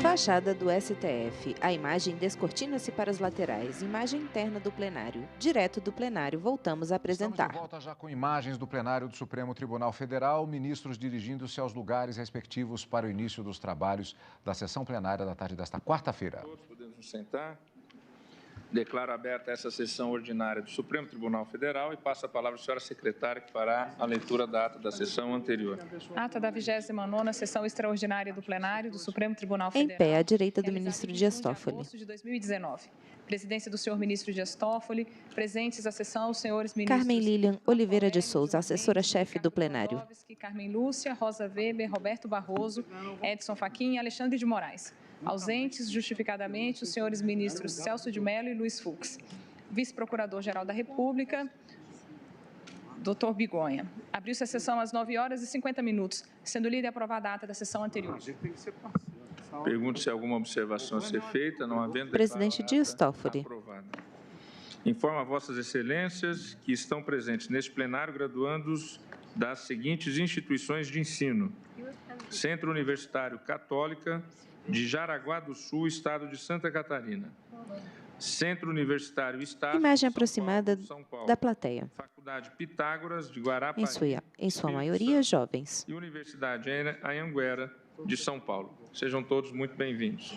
Fachada do STF. A imagem descortina-se para as laterais. Imagem interna do plenário. Direto do plenário, voltamos a apresentar. Estamos de volta já com imagens do plenário do Supremo Tribunal Federal, ministros dirigindo-se aos lugares respectivos para o início dos trabalhos da sessão plenária da tarde desta quarta-feira. Todos podemos nos sentar. Declaro aberta essa sessão ordinária do Supremo Tribunal Federal e passo a palavra à senhora secretária, que fará a leitura da ata da sessão anterior. Ata da 29ª sessão extraordinária do plenário do Supremo Tribunal Federal. Em pé, à direita do ministro Dias Toffoli. Agosto de 2019. Presidência do senhor ministro Dias Toffoli. Presentes à sessão os senhores ministros Carmen Lilian Oliveira de Souza, assessora-chefe do plenário. Carmen Lúcia, Rosa Weber, Roberto Barroso, Edson Fachin e Alexandre de Moraes. Ausentes, justificadamente, os senhores ministros Celso de Mello e Luiz Fux. Vice-procurador-geral da República, doutor Bigonha. Abriu-se a sessão às 9h50, sendo lida e aprovada a ata da sessão anterior. Pergunto se há alguma observação a ser feita, não havendo... Presidente Dias Toffoli. Aprovada. Informo a vossas excelências que estão presentes neste plenário graduandos das seguintes instituições de ensino: Centro Universitário Católica de Jaraguá do Sul, Estado de Santa Catarina. Centro Universitário Estácio, Imagem aproximada São Paulo. da plateia. Faculdade Pitágoras de Guarapari, Em sua maioria, jovens. e Universidade Anhanguera de São Paulo. Sejam todos muito bem-vindos.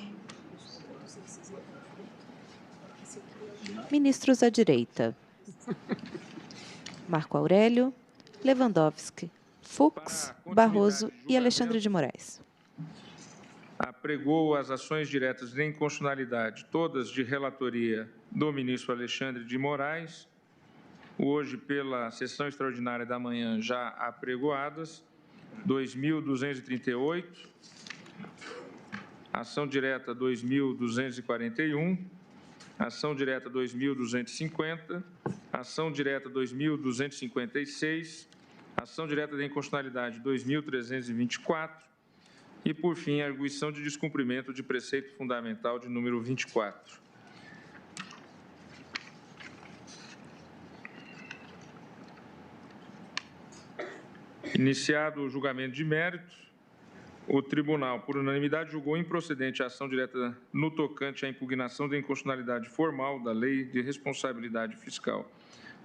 Ministros à direita. Marco Aurélio, Lewandowski, Fux, Barroso e Alexandre de Moraes. Apregou as ações diretas de inconstitucionalidade, todas de relatoria do ministro Alexandre de Moraes, hoje pela sessão extraordinária da manhã já apregoadas, 2.238, ação direta 2.241, ação direta 2.250, ação direta 2.256, ação direta de inconstitucionalidade 2.324 e, por fim, a arguição de descumprimento de preceito fundamental de número 24. Iniciado o julgamento de mérito, o tribunal, por unanimidade, julgou improcedente a ação direta no tocante à impugnação da inconstitucionalidade formal da Lei de Responsabilidade Fiscal.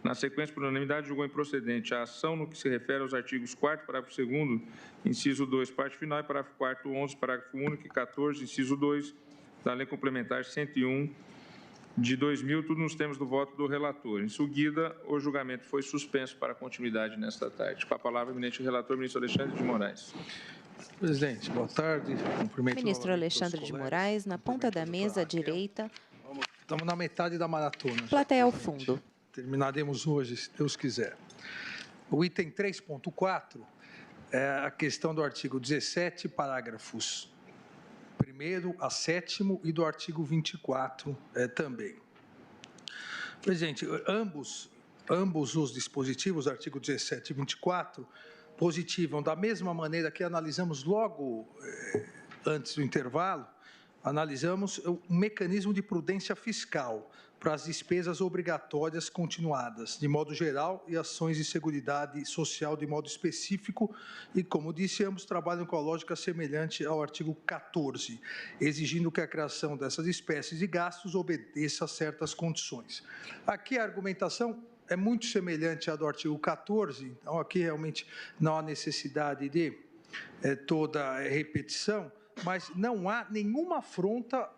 Na sequência, por unanimidade, julgou improcedente a ação no que se refere aos artigos 4º, parágrafo 2º, inciso 2, parte final, e parágrafo 4º, 11, parágrafo único e 14, inciso 2, da Lei Complementar 101 de 2000, tudo nos termos do voto do relator. Em seguida, o julgamento foi suspenso para continuidade nesta tarde. Com a palavra, o eminente relator, ministro Alexandre de Moraes. Presidente, boa tarde. Cumprimento Ministro Alexandre de Moraes, na ponta da mesa à direita. Estamos na metade da maratona. Plateia ao fundo. Terminaremos hoje, se Deus quiser. O item 3.4 é a questão do artigo 17, parágrafos 1º a 7º e do artigo 24 também. Presidente, ambos os dispositivos, artigo 17 e 24, positivam da mesma maneira que analisamos logo antes do intervalo, analisamos um mecanismo de prudência fiscal para as despesas obrigatórias continuadas, de modo geral, e ações de seguridade social de modo específico, e, como disse, ambos trabalham com a lógica semelhante ao artigo 14, exigindo que a criação dessas espécies de gastos obedeça a certas condições. Aqui a argumentação é muito semelhante à do artigo 14, então aqui realmente não há necessidade de toda repetição, mas não há nenhuma afronta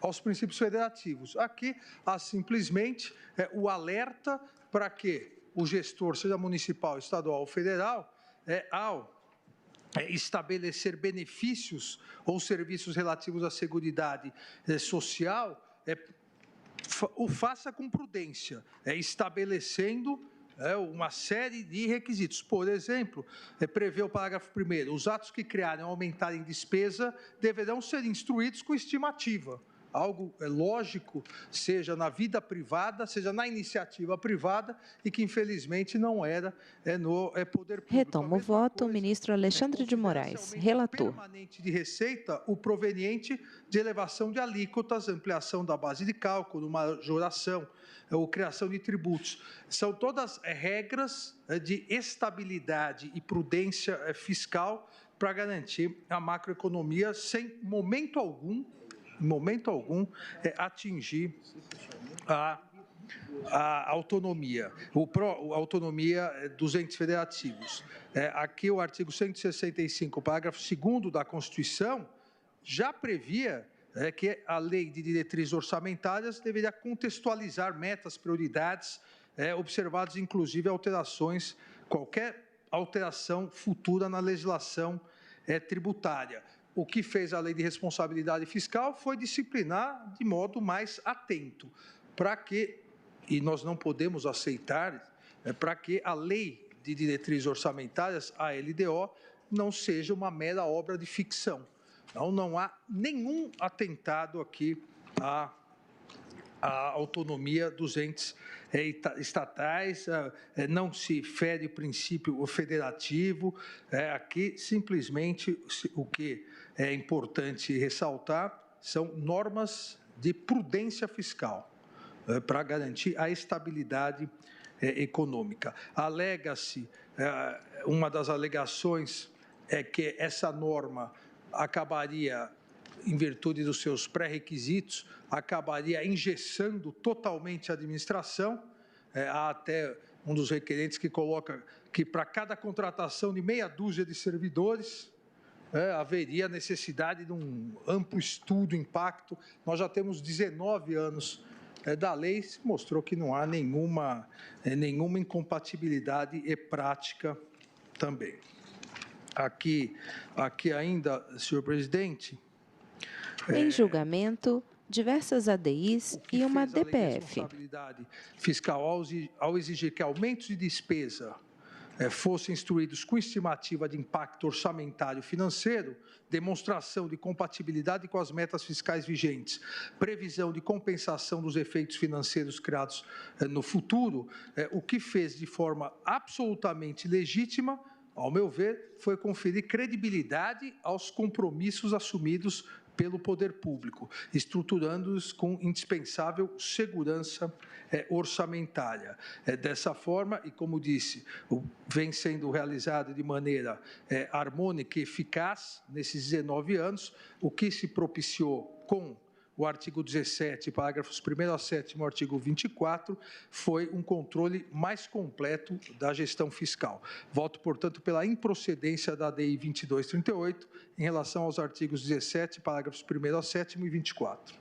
aos princípios federativos. Aqui há simplesmente o alerta para que o gestor, seja municipal, estadual ou federal, ao estabelecer benefícios ou serviços relativos à seguridade social, o faça com prudência, estabelecendo uma série de requisitos. Por exemplo, prevê o parágrafo 1º, os atos que criarem ou aumentarem despesa deverão ser instruídos com estimativa. Algo lógico, seja na vida privada, seja na iniciativa privada, e que infelizmente não era no poder público. Retoma o voto o ministro Alexandre de Moraes, relator. Permanente de receita, o proveniente de elevação de alíquotas, ampliação da base de cálculo, majoração, ou criação de tributos. São todas regras de estabilidade e prudência fiscal para garantir a macroeconomia sem, em momento algum, atingir a autonomia, a autonomia dos entes federativos. Aqui o artigo 165, parágrafo 2º da Constituição, já previa que a lei de diretrizes orçamentárias deveria contextualizar metas, prioridades, observadas inclusive alterações, qualquer alteração futura na legislação tributária. O que fez a lei de responsabilidade fiscal foi disciplinar de modo mais atento, para que, e nós não podemos aceitar, para que a lei de diretrizes orçamentárias, a LDO, não seja uma mera obra de ficção. Então, não há nenhum atentado aqui à autonomia dos entes estatais, não se fere o princípio federativo. Aqui, simplesmente, o que é importante ressaltar são normas de prudência fiscal para garantir a estabilidade econômica. Alega-se, uma das alegações é que essa norma acabaria, em virtude dos seus pré-requisitos, acabaria engessando totalmente a administração. Há até um dos requerentes que coloca que para cada contratação de meia dúzia de servidores, haveria necessidade de um amplo estudo, impacto. Nós já temos 19 anos da lei, se mostrou que não há nenhuma incompatibilidade prática também. Aqui ainda, senhor presidente. Em julgamento, diversas ADIs e uma DPF. A lei de responsabilidade fiscal, ao exigir que aumentos de despesa fossem instruídos com estimativa de impacto orçamentário financeiro, demonstração de compatibilidade com as metas fiscais vigentes, previsão de compensação dos efeitos financeiros criados no futuro, o que fez de forma absolutamente legítima, ao meu ver, foi conferir credibilidade aos compromissos assumidos pelo poder público, estruturando-os com indispensável segurança orçamentária. Dessa forma, e como disse, vem sendo realizado de maneira harmônica e eficaz nesses 19 anos, o que se propiciou com o artigo 17, parágrafos 1º a 7º, artigo 24, foi um controle mais completo da gestão fiscal. Voto, portanto, pela improcedência da ADI 2238 em relação aos artigos 17, parágrafos 1º a 7º e 24.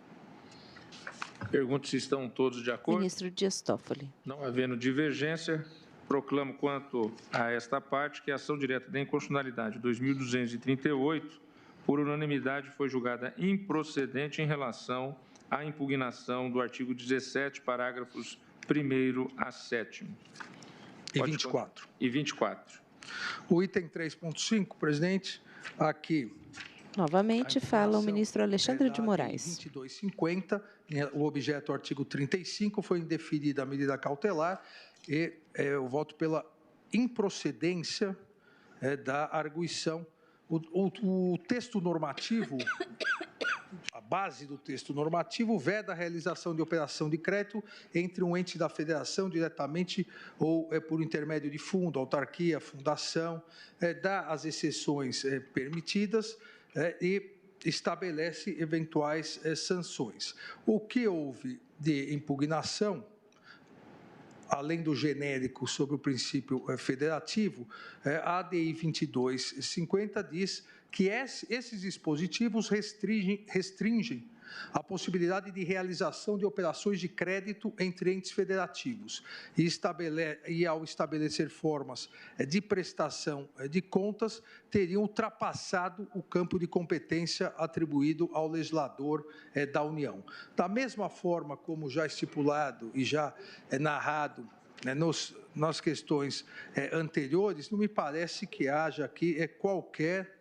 Pergunto se estão todos de acordo. Ministro Dias Toffoli. Não havendo divergência, proclamo quanto a esta parte que a ação direta de inconstitucionalidade 2238, por unanimidade, foi julgada improcedente em relação à impugnação do artigo 17, parágrafos 1º a 7º. E 24. E 24. O item 3.5, presidente, aqui. Novamente fala o ministro Alexandre de Moraes. 2250, o objeto artigo 35, foi indeferida a medida cautelar e eu voto pela improcedência da arguição. O texto normativo, a base do texto normativo, veda a realização de operação de crédito entre um ente da federação diretamente ou por intermédio de fundo, autarquia, fundação, dá as exceções permitidas e estabelece eventuais sanções. O que houve de impugnação, além do genérico sobre o princípio federativo, a ADI 2250 diz que esses dispositivos restringem a possibilidade de realização de operações de crédito entre entes federativos e ao estabelecer formas de prestação de contas, teriam ultrapassado o campo de competência atribuído ao legislador da União. Da mesma forma como já estipulado e já narrado nas questões anteriores, não me parece que haja aqui qualquer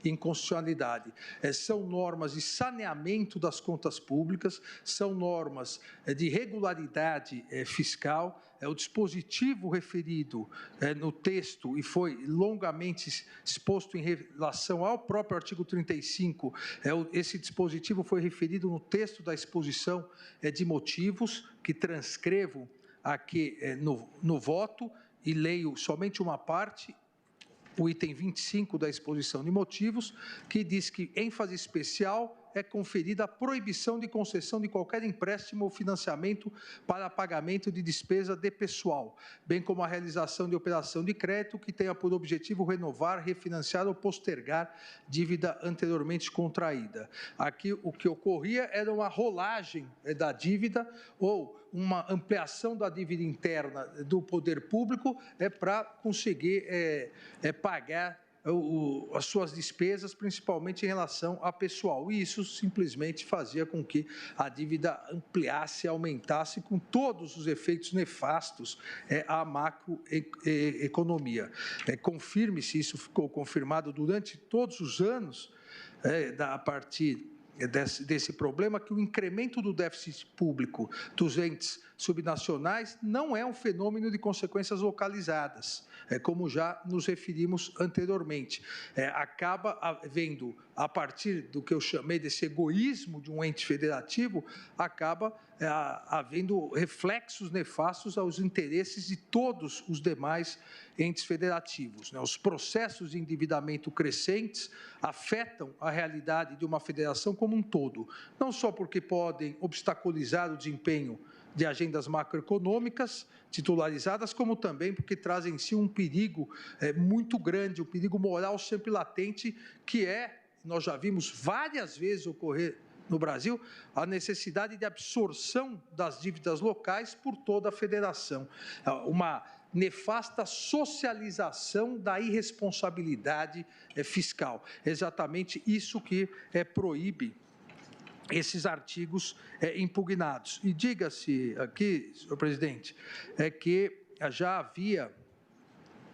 inconstitucionalidade. São normas de saneamento das contas públicas, são normas de regularidade fiscal, o dispositivo referido no texto e foi longamente exposto em relação ao próprio artigo 35, esse dispositivo foi referido no texto da exposição de motivos, que transcrevo aqui no voto e leio somente uma parte. o item 25 da exposição de motivos, que diz que ênfase especial é conferida a proibição de concessão de qualquer empréstimo ou financiamento para pagamento de despesa de pessoal, bem como a realização de operação de crédito que tenha por objetivo renovar, refinanciar ou postergar dívida anteriormente contraída. Aqui o que ocorria era uma rolagem da dívida ou uma ampliação da dívida interna do poder público para conseguir pagar as suas despesas, principalmente em relação a pessoal. E isso simplesmente fazia com que a dívida ampliasse, aumentasse, com todos os efeitos nefastos à macroeconomia. Confirme-se, isso ficou confirmado durante todos os anos, a partir desse problema, que o incremento do déficit público dos entes subnacionais não é um fenômeno de consequências localizadas, como já nos referimos anteriormente. Acaba havendo, a partir do que eu chamei desse egoísmo de um ente federativo, acaba havendo reflexos nefastos aos interesses de todos os demais entes federativos. Os processos de endividamento crescentes afetam a realidade de uma federação como um todo, não só porque podem obstaculizar o desempenho de agendas macroeconômicas titularizadas, como também porque trazem em si um perigo muito grande, um perigo moral sempre latente, que nós já vimos várias vezes ocorrer no Brasil, a necessidade de absorção das dívidas locais por toda a federação. Uma nefasta socialização da irresponsabilidade fiscal. Exatamente isso que proíbe esses artigos impugnados. E diga-se aqui, senhor presidente, que já havia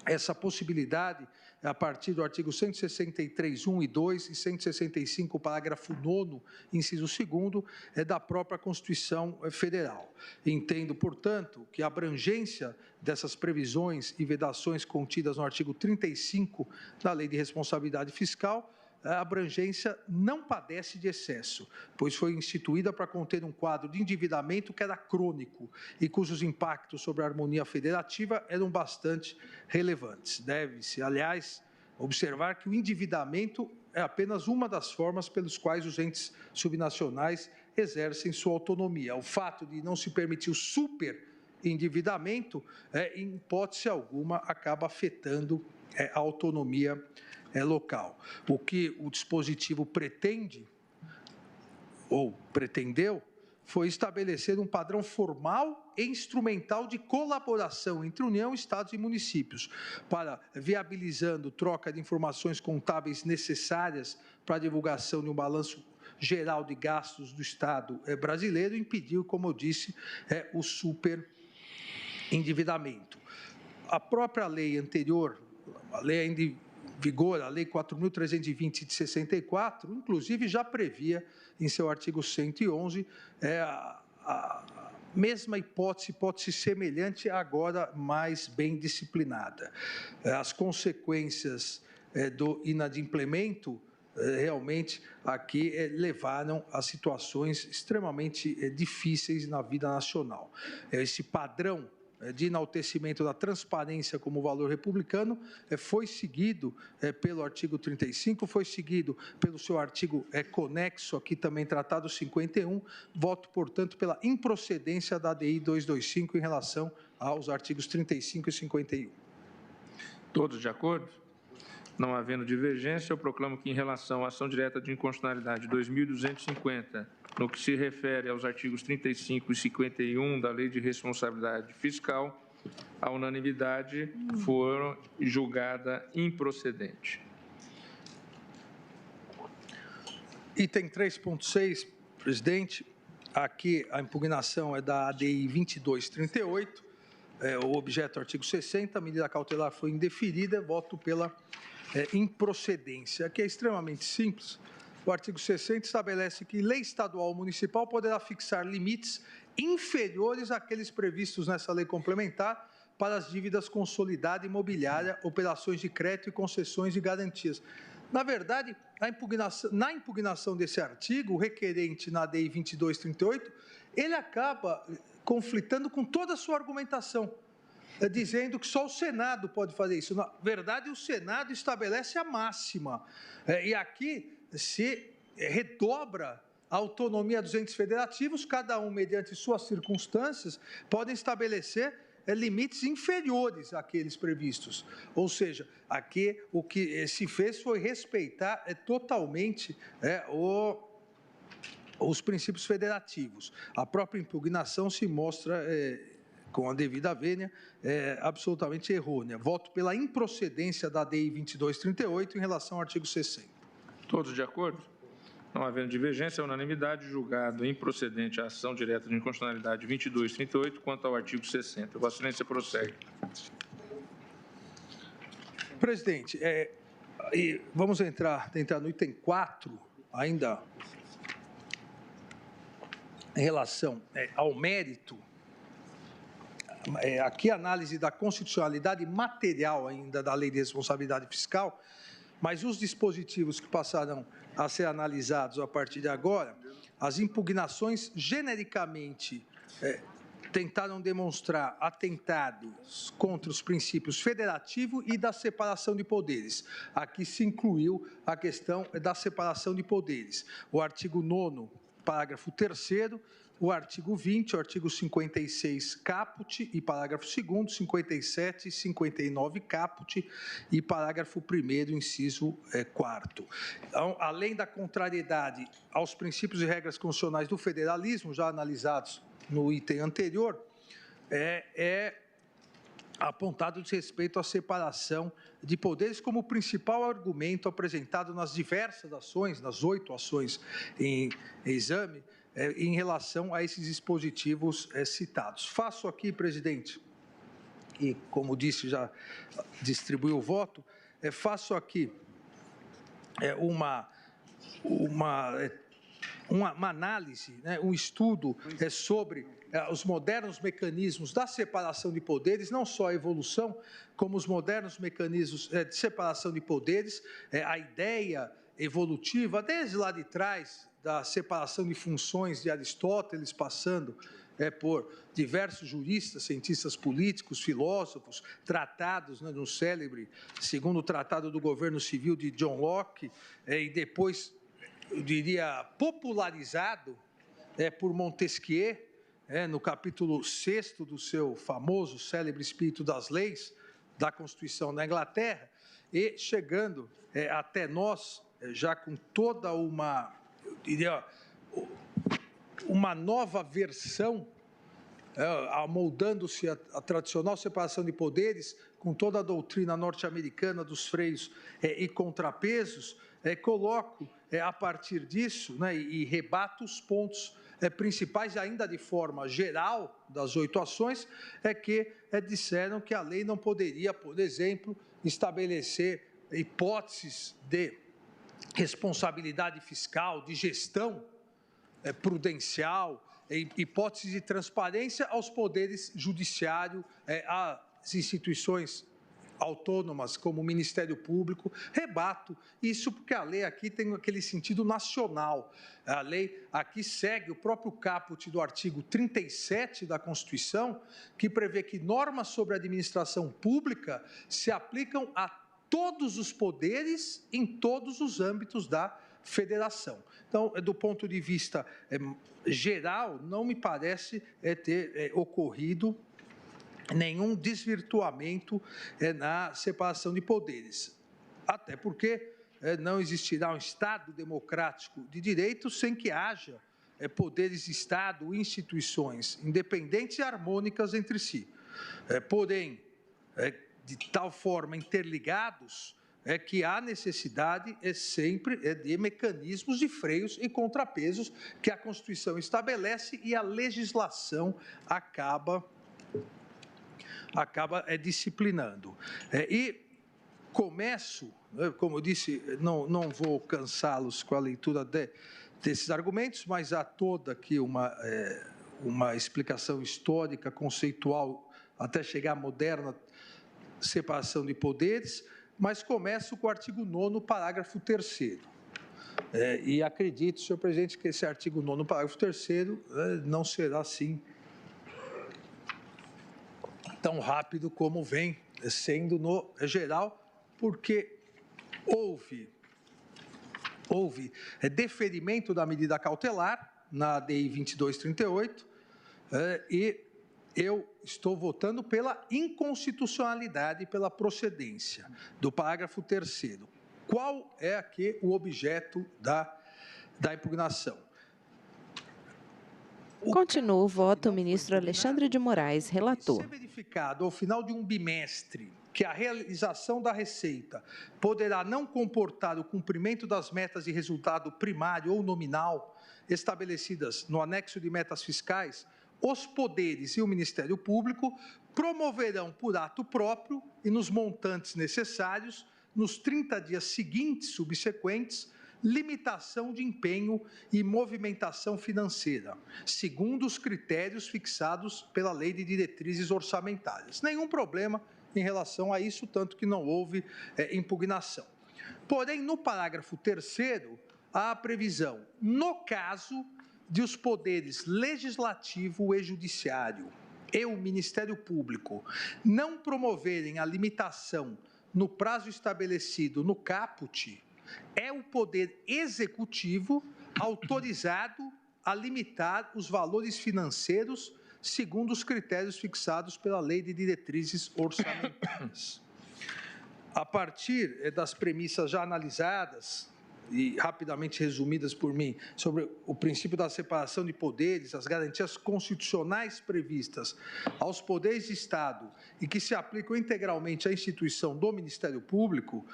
essa possibilidade a partir do artigo 163, 1 e 2 e 165, parágrafo 9º, inciso 2º, da própria Constituição Federal. Entendo, portanto, que a abrangência dessas previsões e vedações contidas no artigo 35 da Lei de Responsabilidade Fiscal, a abrangência não padece de excesso, pois foi instituída para conter um quadro de endividamento que era crônico e cujos impactos sobre a harmonia federativa eram bastante relevantes. Deve-se, aliás, observar que o endividamento é apenas uma das formas pelas quais os entes subnacionais exercem sua autonomia. O fato de não se permitir o superendividamento, em hipótese alguma, acaba afetando a autonomia local. O que o dispositivo pretende, ou pretendeu, foi estabelecer um padrão formal e instrumental de colaboração entre União, Estados e municípios, para viabilizando troca de informações contábeis necessárias para a divulgação de um balanço geral de gastos do Estado brasileiro, e impediu, como eu disse, o superendividamento. A própria lei anterior, a lei ainda em vigor, a Lei 4.320 de 64, inclusive já previa em seu artigo 111 a mesma hipótese semelhante, agora mais bem disciplinada. As consequências do inadimplemento realmente aqui levaram a situações extremamente difíceis na vida nacional. Esse padrão de enaltecimento da transparência como valor republicano foi seguido pelo artigo 35, foi seguido pelo seu artigo conexo, aqui também tratado 51, voto, portanto, pela improcedência da ADI 225 em relação aos artigos 35 e 51. Todos de acordo? Não havendo divergência, eu proclamo que, em relação à ação direta de inconstitucionalidade 2.250, no que se refere aos artigos 35 e 51 da Lei de Responsabilidade Fiscal, a unanimidade for julgada improcedente. Item 3.6, presidente, aqui a impugnação é da ADI 2238, o objeto é o artigo 60, a medida cautelar foi indeferida, voto pela improcedência. Aqui é extremamente simples. O artigo 60 estabelece que lei estadual ou municipal poderá fixar limites inferiores àqueles previstos nessa lei complementar para as dívidas consolidada imobiliária, operações de crédito e concessões de garantias. Na verdade, na impugnação desse artigo, o requerente na ADI 2238, ele acaba conflitando com toda a sua argumentação. dizendo que só o Senado pode fazer isso. Na verdade, o Senado estabelece a máxima. E aqui se redobra a autonomia dos entes federativos, cada um, mediante suas circunstâncias, podem estabelecer limites inferiores àqueles previstos. Ou seja, aqui o que se fez foi respeitar totalmente os princípios federativos. A própria impugnação se mostra, com a devida vênia, absolutamente errônea. Voto pela improcedência da DI 2238 em relação ao artigo 60. Todos de acordo? Não havendo divergência, unanimidade, julgado improcedente a ação direta de inconstitucionalidade 2238 quanto ao artigo 60. Vossa Excelência prossegue. Presidente, vamos tentar no item 4, ainda em relação ao mérito. Aqui a análise da constitucionalidade material ainda da Lei de Responsabilidade Fiscal, mas os dispositivos que passarão a ser analisados a partir de agora, as impugnações genericamente tentaram demonstrar atentados contra os princípios federativo e da separação de poderes. Aqui se incluiu a questão da separação de poderes. O artigo 9º, parágrafo 3º, o artigo 20, o artigo 56 caput e parágrafo 2º, 57 e 59 caput e parágrafo 1º, inciso 4º. Então, além da contrariedade aos princípios e regras constitucionais do federalismo, já analisados no item anterior, apontado desrespeito à separação de poderes como principal argumento apresentado nas diversas ações, nas 8 ações em exame, em relação a esses dispositivos citados. Faço aqui, presidente, e como disse, já distribuiu o voto, faço aqui uma análise, um estudo sobre os modernos mecanismos da separação de poderes, não só a evolução, como os modernos mecanismos de separação de poderes, a ideia evolutiva, desde lá de trás, da separação de funções de Aristóteles, passando por diversos juristas, cientistas políticos, filósofos, tratados no célebre segundo Tratado do Governo Civil de John Locke, e depois, eu diria, popularizado por Montesquieu, no capítulo 6º do seu famoso, célebre Espírito das Leis, da Constituição da Inglaterra, e chegando até nós, já com toda uma, eu diria, uma nova versão, amoldando-se a tradicional separação de poderes, com toda a doutrina norte-americana dos freios e contrapesos, coloco a partir disso, e rebato os pontos principais, ainda de forma geral, das 8 ações, que disseram que a lei não poderia, por exemplo, estabelecer hipóteses de responsabilidade fiscal, de gestão prudencial, hipóteses de transparência aos poderes judiciário, às instituições autônomas, como o Ministério Público. Rebato isso porque a lei aqui tem aquele sentido nacional. A lei aqui segue o próprio caput do artigo 37 da Constituição, que prevê que normas sobre a administração pública se aplicam a todos os poderes em todos os âmbitos da federação. Então, do ponto de vista geral, não me parece ter ocorrido nenhum desvirtuamento na separação de poderes. Até porque não existirá um Estado democrático de direito sem que haja poderes de Estado, instituições independentes e harmônicas entre si. Porém, de tal forma interligados, que há necessidade sempre de mecanismos de freios e contrapesos que a Constituição estabelece e a legislação acaba disciplinando. E começo, como eu disse, não vou cansá-los com a leitura desses argumentos, mas há toda aqui uma explicação histórica, conceitual, até chegar à moderna separação de poderes, mas começo com o artigo 9º, parágrafo 3º. E acredito, senhor presidente, que esse artigo 9º, parágrafo 3º, não será, assim, tão rápido como vem sendo no geral, porque houve deferimento da medida cautelar na ADI 2238 e eu estou votando pela inconstitucionalidade, pela procedência do parágrafo 3º. Qual é aqui o objeto da impugnação? Continua o voto, ministro Alexandre de Moraes, relator. Se verificado ao final de um bimestre que a realização da receita poderá não comportar o cumprimento das metas de resultado primário ou nominal estabelecidas no anexo de metas fiscais, os poderes e o Ministério Público promoverão por ato próprio e nos montantes necessários, nos 30 dias seguintes subsequentes, limitação de empenho e movimentação financeira, segundo os critérios fixados pela Lei de Diretrizes Orçamentárias. Nenhum problema em relação a isso, tanto que não houve impugnação. Porém, no parágrafo 3º, há a previsão, no caso de os poderes legislativo e judiciário e o Ministério Público não promoverem a limitação no prazo estabelecido no caput, é o Poder Executivo autorizado a limitar os valores financeiros segundo os critérios fixados pela Lei de Diretrizes Orçamentárias. A partir das premissas já analisadas e rapidamente resumidas por mim sobre o princípio da separação de poderes, as garantias constitucionais previstas aos poderes de Estado e que se aplicam integralmente à instituição do Ministério Público,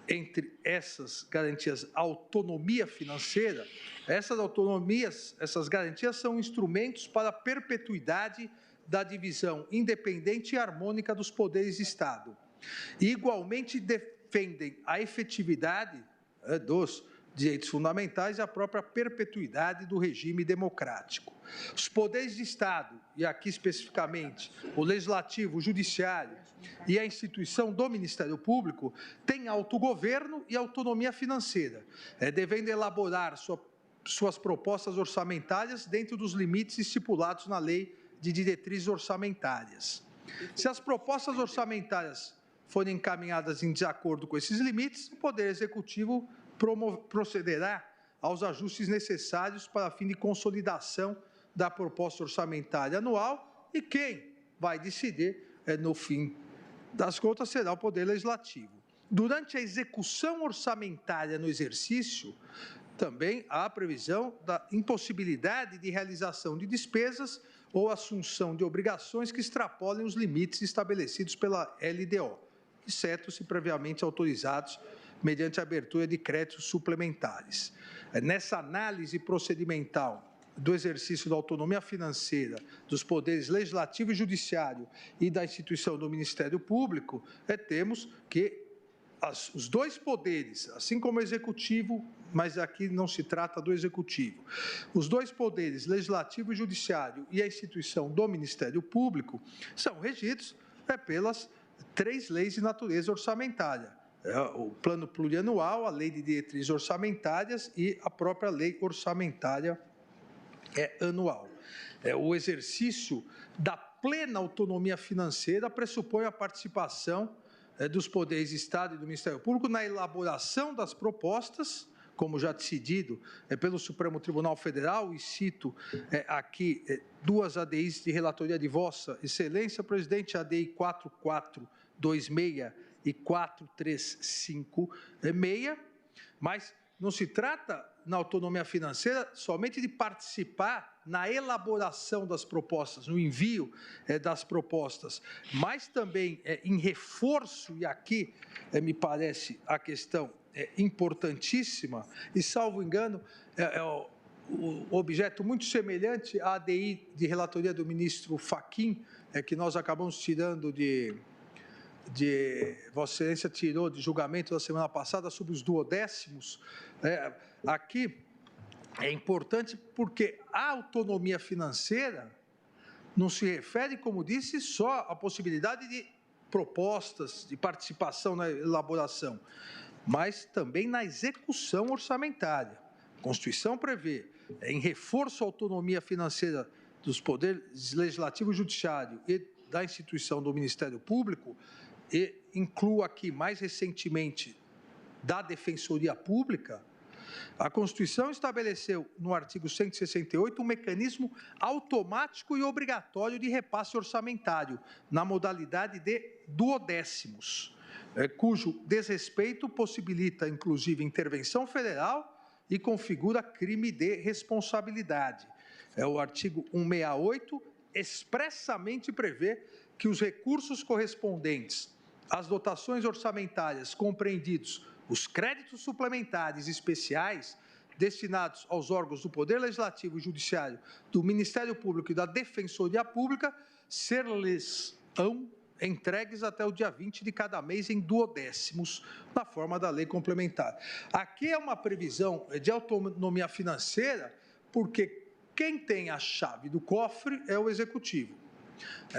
entre essas garantias, autonomia financeira, essas garantias são instrumentos para a perpetuidade da divisão independente e harmônica dos poderes de Estado. E, igualmente, defendem a efetividade dos direitos fundamentais e a própria perpetuidade do regime democrático. Os poderes de Estado, e aqui especificamente o Legislativo, o Judiciário e a instituição do Ministério Público, têm autogoverno e autonomia financeira, devendo elaborar suas propostas orçamentárias dentro dos limites estipulados na Lei de Diretrizes Orçamentárias. Se as propostas orçamentárias forem encaminhadas em desacordo com esses limites, o Poder Executivo procederá aos ajustes necessários para a fim de consolidação da proposta orçamentária anual e quem vai decidir, no fim das contas, será o Poder Legislativo. Durante a execução orçamentária no exercício, também há a previsão da impossibilidade de realização de despesas ou assunção de obrigações que extrapolem os limites estabelecidos pela LDO, exceto se previamente autorizados mediante a abertura de créditos suplementares. Nessa análise procedimental do exercício da autonomia financeira dos poderes legislativo e judiciário e da instituição do Ministério Público, temos que os dois poderes, assim como o executivo, mas aqui não se trata do executivo, os dois poderes, legislativo e judiciário, e a instituição do Ministério Público, são regidos pelas 3 leis de natureza orçamentária: o Plano Plurianual, a Lei de Diretrizes Orçamentárias e a própria Lei Orçamentária Anual. O exercício da plena autonomia financeira pressupõe a participação dos poderes de Estado e do Ministério Público na elaboração das propostas, como já decidido pelo Supremo Tribunal Federal, e cito aqui 2 ADIs de relatoria de Vossa Excelência, presidente, ADI 4426 e 4356, mas não se trata, na autonomia financeira, somente de participar na elaboração das propostas, no envio das propostas, mas também em reforço, e aqui me parece a questão importantíssima, e salvo engano, o objeto muito semelhante à ADI de relatoria do ministro Fachin, que nós acabamos tirando Vossa Excelência tirou de julgamento da semana passada sobre os duodécimos. Aqui é importante porque a autonomia financeira não se refere, como disse, só à possibilidade de propostas, de participação na elaboração, mas também na execução orçamentária. A Constituição prevê, em reforço à autonomia financeira dos poderes legislativo e judiciário e da instituição do Ministério Público, e incluo aqui mais recentemente da Defensoria Pública, a Constituição estabeleceu no artigo 168 um mecanismo automático e obrigatório de repasse orçamentário, na modalidade de duodécimos, cujo desrespeito possibilita, inclusive, intervenção federal e configura crime de responsabilidade. O artigo 168 expressamente prevê que os recursos correspondentes às dotações orçamentárias compreendidos os créditos suplementares especiais destinados aos órgãos do Poder Legislativo e Judiciário, do Ministério Público e da Defensoria Pública, ser-lhes-ão entregues até o dia 20 de cada mês em duodécimos, na forma da lei complementar. Aqui é uma previsão de autonomia financeira, porque quem tem a chave do cofre é o Executivo.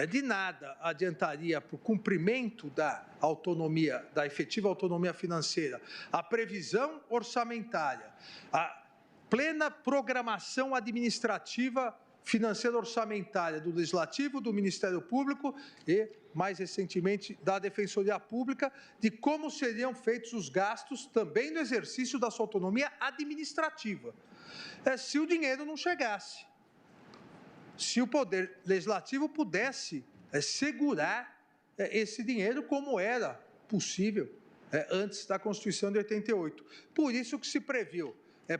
De nada adiantaria para o cumprimento da autonomia, da efetiva autonomia financeira, a previsão orçamentária, a plena programação administrativa, financeira orçamentária do Legislativo, do Ministério Público e, mais recentemente, da Defensoria Pública, de como seriam feitos os gastos também no exercício da sua autonomia administrativa, se o dinheiro não chegasse. Se o Poder Legislativo pudesse segurar esse dinheiro como era possível antes da Constituição de 88. Por isso que se previu,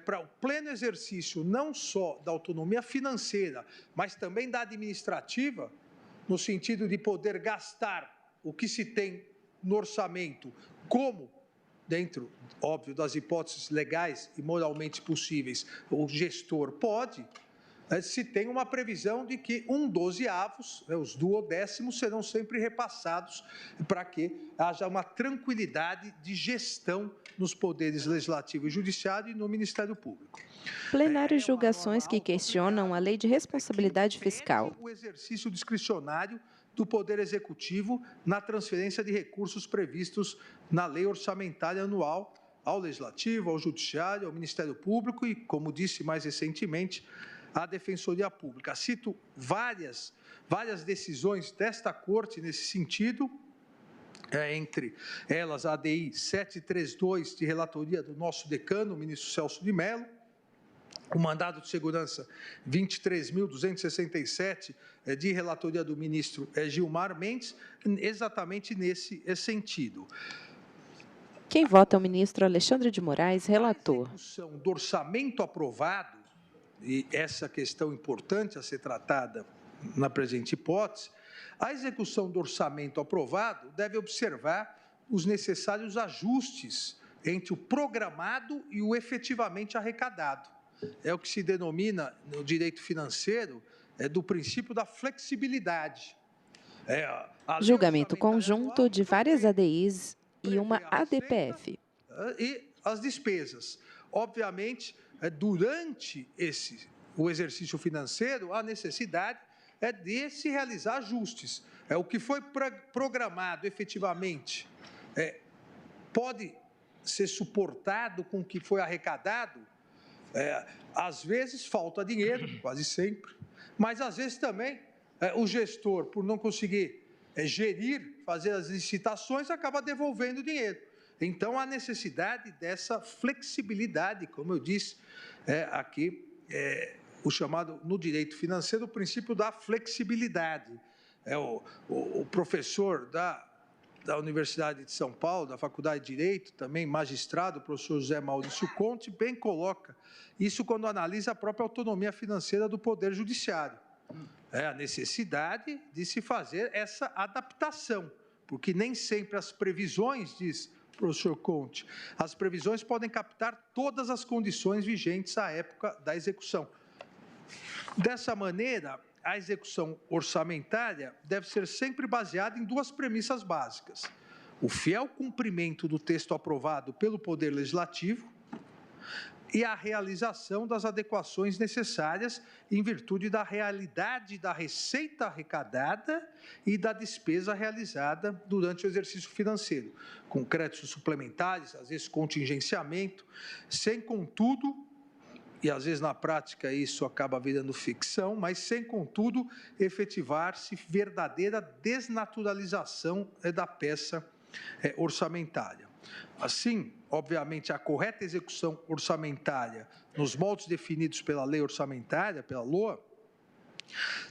para o pleno exercício não só da autonomia financeira, mas também da administrativa, no sentido de poder gastar o que se tem no orçamento, como, dentro, óbvio, das hipóteses legais e moralmente possíveis, o gestor pode, se tem uma previsão de que 1/12, os duodécimos, serão sempre repassados para que haja uma tranquilidade de gestão nos poderes legislativo e judiciário e no Ministério Público. Plenário julgações que questionam a lei de responsabilidade fiscal. O exercício discricionário do Poder Executivo na transferência de recursos previstos na Lei Orçamentária Anual ao Legislativo, ao Judiciário, ao Ministério Público e, como disse mais recentemente, à Defensoria Pública. Cito várias decisões desta Corte nesse sentido, entre elas a ADI 732, de relatoria do nosso decano, o ministro Celso de Mello, o mandado de segurança 23.267, de relatoria do ministro Gilmar Mendes, exatamente nesse sentido. Quem vota é o ministro Alexandre de Moraes, relator. A execução do orçamento aprovado, e essa questão importante a ser tratada na presente hipótese, a execução do orçamento aprovado deve observar os necessários ajustes entre o programado e o efetivamente arrecadado. É o que se denomina no direito financeiro do princípio da flexibilidade. Julgamento conjunto de várias ADIs e uma ADPF. E as despesas. Obviamente, durante o exercício financeiro, a necessidade de se realizar ajustes. O que foi programado efetivamente pode ser suportado com o que foi arrecadado. Às vezes falta dinheiro, quase sempre, mas às vezes também o gestor, por não conseguir gerir, fazer as licitações, acaba devolvendo o dinheiro. Então, há necessidade dessa flexibilidade, como eu disse aqui, o chamado, no direito financeiro, o princípio da flexibilidade. O professor da Universidade de São Paulo, da Faculdade de Direito, também magistrado, o professor José Maurício Conte, bem coloca isso quando analisa a própria autonomia financeira do Poder Judiciário. A necessidade de se fazer essa adaptação, porque nem sempre as previsões, diz o professor Conte, as previsões podem captar todas as condições vigentes à época da execução. Dessa maneira, a execução orçamentária deve ser sempre baseada em duas premissas básicas: o fiel cumprimento do texto aprovado pelo Poder Legislativo e a realização das adequações necessárias em virtude da realidade da receita arrecadada e da despesa realizada durante o exercício financeiro, com créditos suplementares, às vezes contingenciamento, sem, contudo, e às vezes na prática isso acaba virando ficção, mas sem, contudo, efetivar-se verdadeira desnaturalização da peça orçamentária. Assim, obviamente, a correta execução orçamentária nos moldes definidos pela lei orçamentária, pela LOA,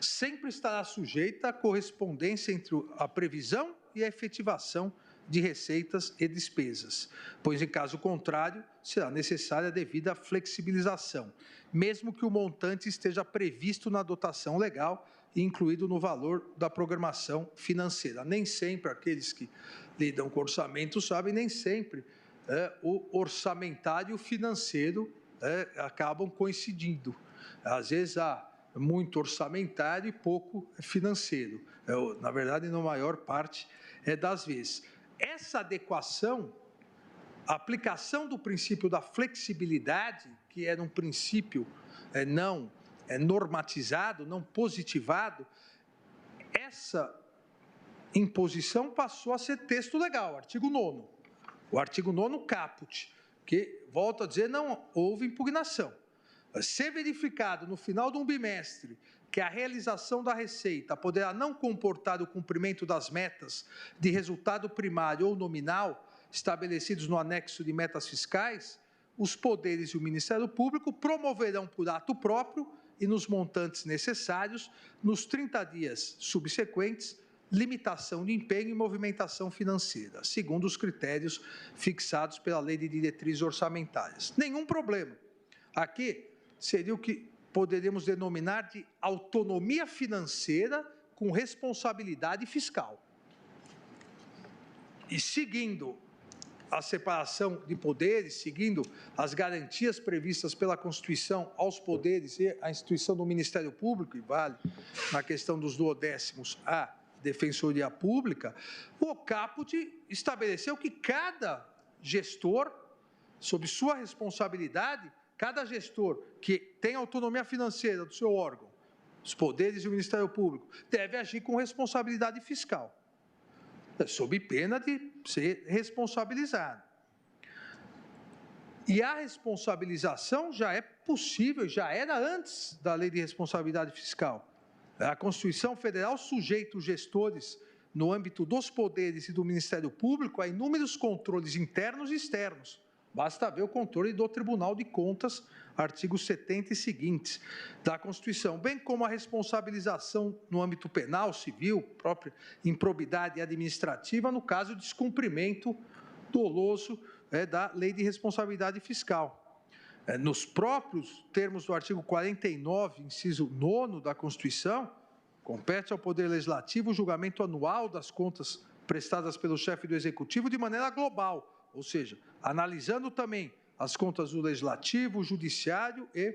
sempre estará sujeita à correspondência entre a previsão e a efetivação de receitas e despesas, pois, em caso contrário, será necessária a devida flexibilização, mesmo que o montante esteja previsto na dotação legal e incluído no valor da programação financeira. Nem sempre, aqueles que lidam com orçamento sabem, nem sempre o orçamentário e o financeiro acabam coincidindo. Às vezes há muito orçamentário e pouco financeiro, na verdade, na maior parte das vezes. Essa adequação, a aplicação do princípio da flexibilidade, que era um princípio não normatizado, não positivado, essa imposição passou a ser texto legal, artigo 9º. O artigo 9º caput, que, volto a dizer, não houve impugnação. Se verificado no final de um bimestre que a realização da receita poderá não comportar o cumprimento das metas de resultado primário ou nominal estabelecidos no anexo de metas fiscais, os poderes e o Ministério Público promoverão por ato próprio e nos montantes necessários, nos 30 dias subsequentes, limitação de empenho e movimentação financeira, segundo os critérios fixados pela Lei de Diretrizes Orçamentárias. Nenhum problema. Aqui seria o que poderíamos denominar de autonomia financeira com responsabilidade fiscal. E seguindo a separação de poderes, seguindo as garantias previstas pela Constituição aos poderes e a instituição do Ministério Público, e vale na questão dos duodécimos a Defensoria Pública, o caput estabeleceu que cada gestor, sob sua responsabilidade, cada gestor que tem autonomia financeira do seu órgão, os poderes e o Ministério Público, deve agir com responsabilidade fiscal, sob pena de ser responsabilizado. E a responsabilização já é possível, já era antes da Lei de Responsabilidade Fiscal. A Constituição Federal sujeita os gestores, no âmbito dos poderes e do Ministério Público, a inúmeros controles internos e externos. Basta ver o controle do Tribunal de Contas, artigo 70 e seguintes da Constituição, bem como a responsabilização no âmbito penal, civil, própria improbidade administrativa, no caso de descumprimento doloso da Lei de Responsabilidade Fiscal. Nos próprios termos do artigo 49, inciso 9º da Constituição, compete ao Poder Legislativo o julgamento anual das contas prestadas pelo chefe do Executivo de maneira global, ou seja, analisando também as contas do Legislativo, Judiciário e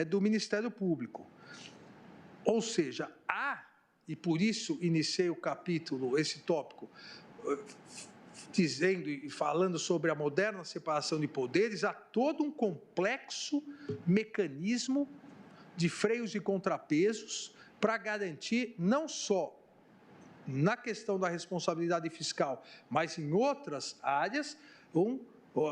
do Ministério Público. Ou seja, e por isso iniciei o capítulo, esse tópico, dizendo e falando sobre a moderna separação de poderes, há todo um complexo mecanismo de freios e contrapesos para garantir não só na questão da responsabilidade fiscal, mas em outras áreas,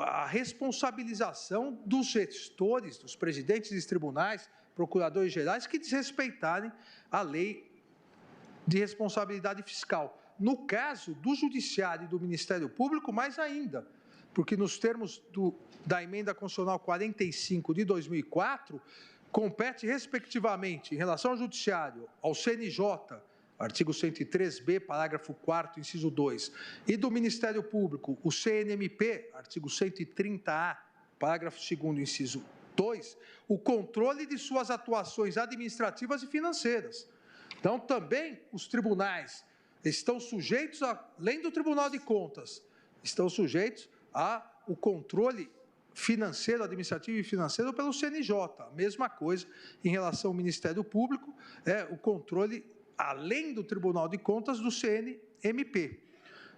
a responsabilização dos gestores, dos presidentes dos tribunais, procuradores gerais, que desrespeitarem a lei de responsabilidade fiscal. No caso do Judiciário e do Ministério Público, mais ainda, porque nos termos da Emenda Constitucional 45 de 2004, compete, respectivamente, em relação ao Judiciário, ao CNJ, artigo 103b, parágrafo 4º, inciso 2, e do Ministério Público, o CNMP, artigo 130A, parágrafo 2º, inciso 2, o controle de suas atuações administrativas e financeiras. Então, também os tribunais estão sujeitos, além do Tribunal de Contas, estão sujeitos ao controle financeiro, administrativo e financeiro pelo CNJ. A mesma coisa em relação ao Ministério Público, o controle, além do Tribunal de Contas, do CNMP.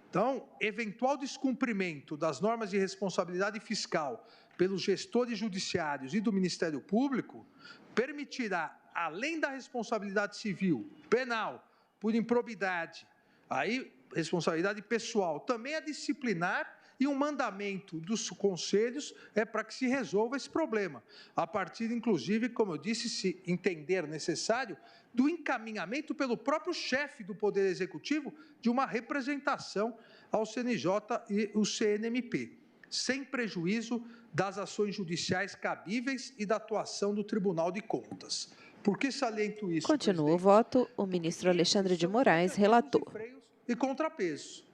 Então, eventual descumprimento das normas de responsabilidade fiscal pelos gestores judiciários e do Ministério Público permitirá, além da responsabilidade civil, penal, por improbidade, aí responsabilidade pessoal, também a disciplinar e um mandamento dos conselhos é para que se resolva esse problema, a partir, inclusive, como eu disse, se entender necessário, do encaminhamento pelo próprio chefe do Poder Executivo de uma representação ao CNJ e o CNMP, sem prejuízo das ações judiciais cabíveis e da atuação do Tribunal de Contas. Por que saliento isso, Continua o presidente? voto. O ministro Alexandre de Moraes relatou. Freios e contrapesos,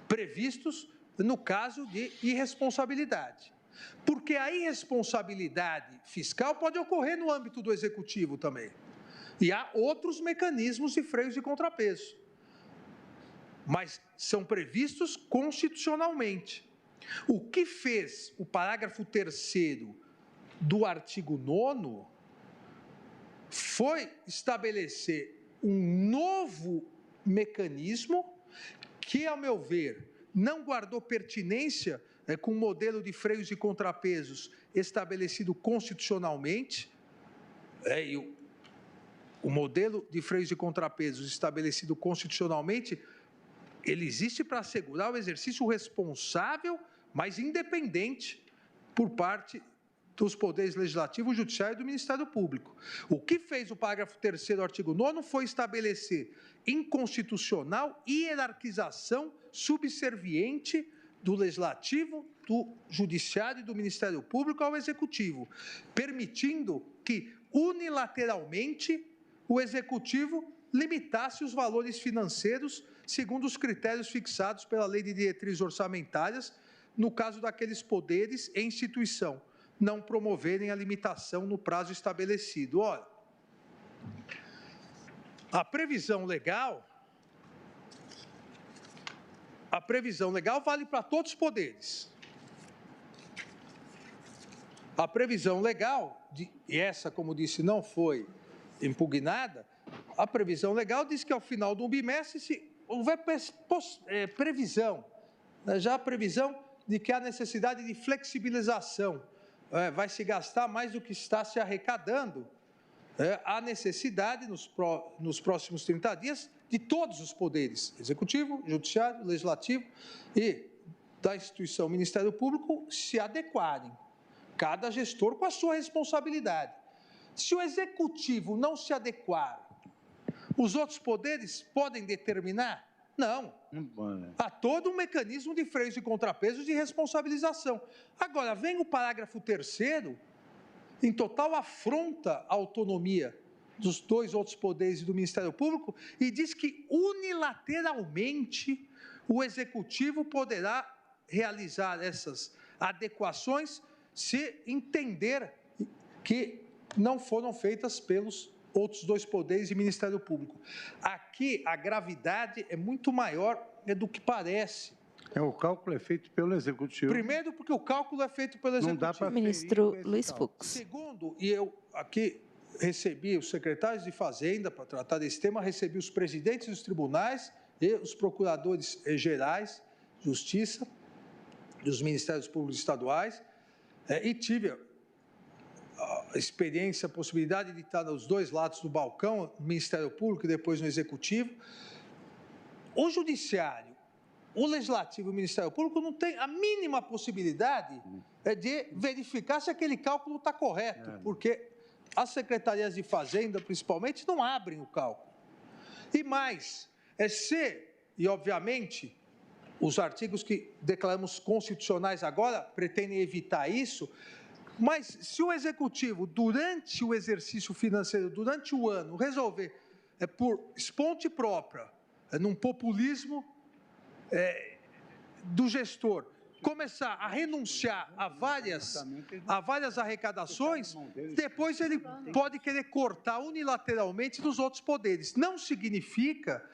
previstos no caso de irresponsabilidade. Porque a irresponsabilidade fiscal pode ocorrer no âmbito do Executivo também. E há outros mecanismos de freios e contrapesos. Mas são previstos constitucionalmente. O que fez o parágrafo 3º do artigo 9º foi estabelecer um novo mecanismo que, ao meu ver, não guardou pertinência com o modelo de freios e contrapesos estabelecido constitucionalmente, e o modelo de freios e contrapesos estabelecido constitucionalmente, ele existe para assegurar o exercício responsável, mas independente, por parte dos poderes legislativo, judiciário e do Ministério Público. O que fez o parágrafo 3º do artigo 9º foi estabelecer inconstitucional hierarquização subserviente do Legislativo, do Judiciário e do Ministério Público ao Executivo, permitindo que, unilateralmente, o Executivo limitasse os valores financeiros segundo os critérios fixados pela Lei de Diretrizes Orçamentárias, no caso daqueles poderes e instituição não promoverem a limitação no prazo estabelecido. Ora, a previsão legal vale para todos os poderes. A previsão legal, e essa, como disse, não foi impugnada, a previsão legal diz que ao final do bimestre, se houver previsão, já a previsão de que há necessidade de flexibilização, vai se gastar mais do que está se arrecadando, há necessidade nos próximos 30 dias de todos os poderes, Executivo, Judiciário, Legislativo e da instituição Ministério Público, se adequarem, cada gestor com a sua responsabilidade. Se o Executivo não se adequar, os outros poderes podem determinar? Não. Há todo um mecanismo de freios e contrapesos de responsabilização. Agora, vem o parágrafo 3º, em total afronta a autonomia dos dois outros poderes e do Ministério Público, e diz que unilateralmente o Executivo poderá realizar essas adequações se entender que não foram feitas pelos outros dois poderes e Ministério Público. Aqui a gravidade é muito maior do que parece. O cálculo é feito pelo Executivo. Primeiro, porque o cálculo é feito pelo Executivo. Não dá para Ministro Luiz Fux. Segundo, e eu aqui recebi os secretários de Fazenda para tratar desse tema, recebi os presidentes dos tribunais e os procuradores gerais de Justiça, dos Ministérios Públicos Estaduais, e tive a experiência, a possibilidade de estar nos dois lados do balcão, no Ministério Público e depois no Executivo. O Judiciário, o Legislativo e o Ministério Público não tem a mínima possibilidade de verificar se aquele cálculo está correto, porque as secretarias de Fazenda, principalmente, não abrem o cálculo. E mais, e obviamente, os artigos que declaramos constitucionais agora pretendem evitar isso, mas se o Executivo, durante o exercício financeiro, durante o ano, resolver, por esponte própria, num populismo do gestor, começar a renunciar a várias arrecadações, depois ele pode querer cortar unilateralmente dos outros poderes. Não significa,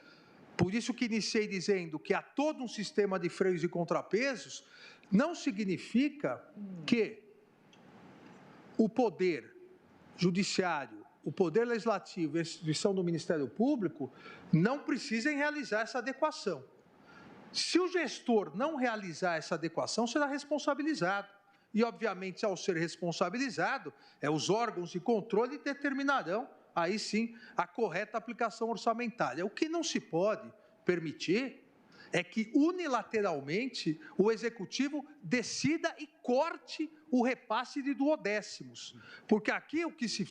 por isso que iniciei dizendo que há todo um sistema de freios e contrapesos, não significa que o Poder Judiciário, o Poder Legislativo e a instituição do Ministério Público não precisem realizar essa adequação. Se o gestor não realizar essa adequação, será responsabilizado. E, obviamente, ao ser responsabilizado, os órgãos de controle determinarão, aí sim, a correta aplicação orçamentária. O que não se pode permitir é que unilateralmente o Executivo decida e corte o repasse de duodécimos. Porque aqui o que se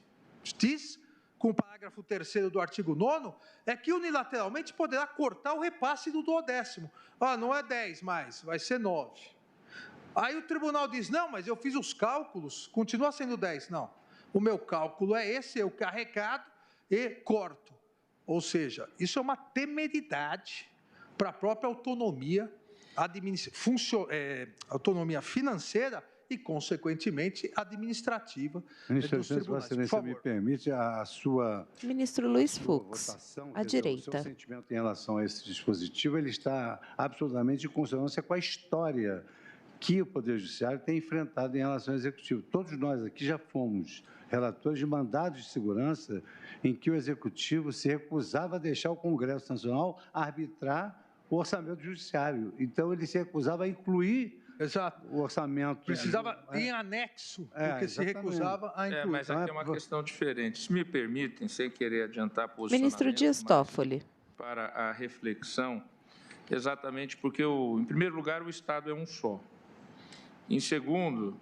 diz, com o parágrafo 3º do artigo 9º, é que unilateralmente poderá cortar o repasse do duodécimo. Não é 10 mais, vai ser 9. Aí o tribunal diz, não, mas eu fiz os cálculos, continua sendo 10. Não, o meu cálculo é esse, eu carregado e corto. Ou seja, isso é uma temeridade para a própria autonomia, autonomia financeira e, consequentemente, administrativa dos tribunais. Por favor. Me permite a sua... Ministro Luiz Fux, votação, à direita. O seu sentimento em relação a esse dispositivo, ele está absolutamente em consonância com a história que o Poder Judiciário tem enfrentado em relação ao Executivo. Todos nós aqui já fomos relatores de mandados de segurança em que o Executivo se recusava a deixar o Congresso Nacional arbitrar o orçamento judiciário. Então, ele se recusava a incluir o orçamento. Precisava em anexo, porque se recusava a incluir. Mas aqui é uma questão diferente. Se me permitem, sem querer adiantar posicionamento... Ministro Dias Toffoli. Para a reflexão, exatamente porque, em primeiro lugar, o Estado é um só. Em segundo,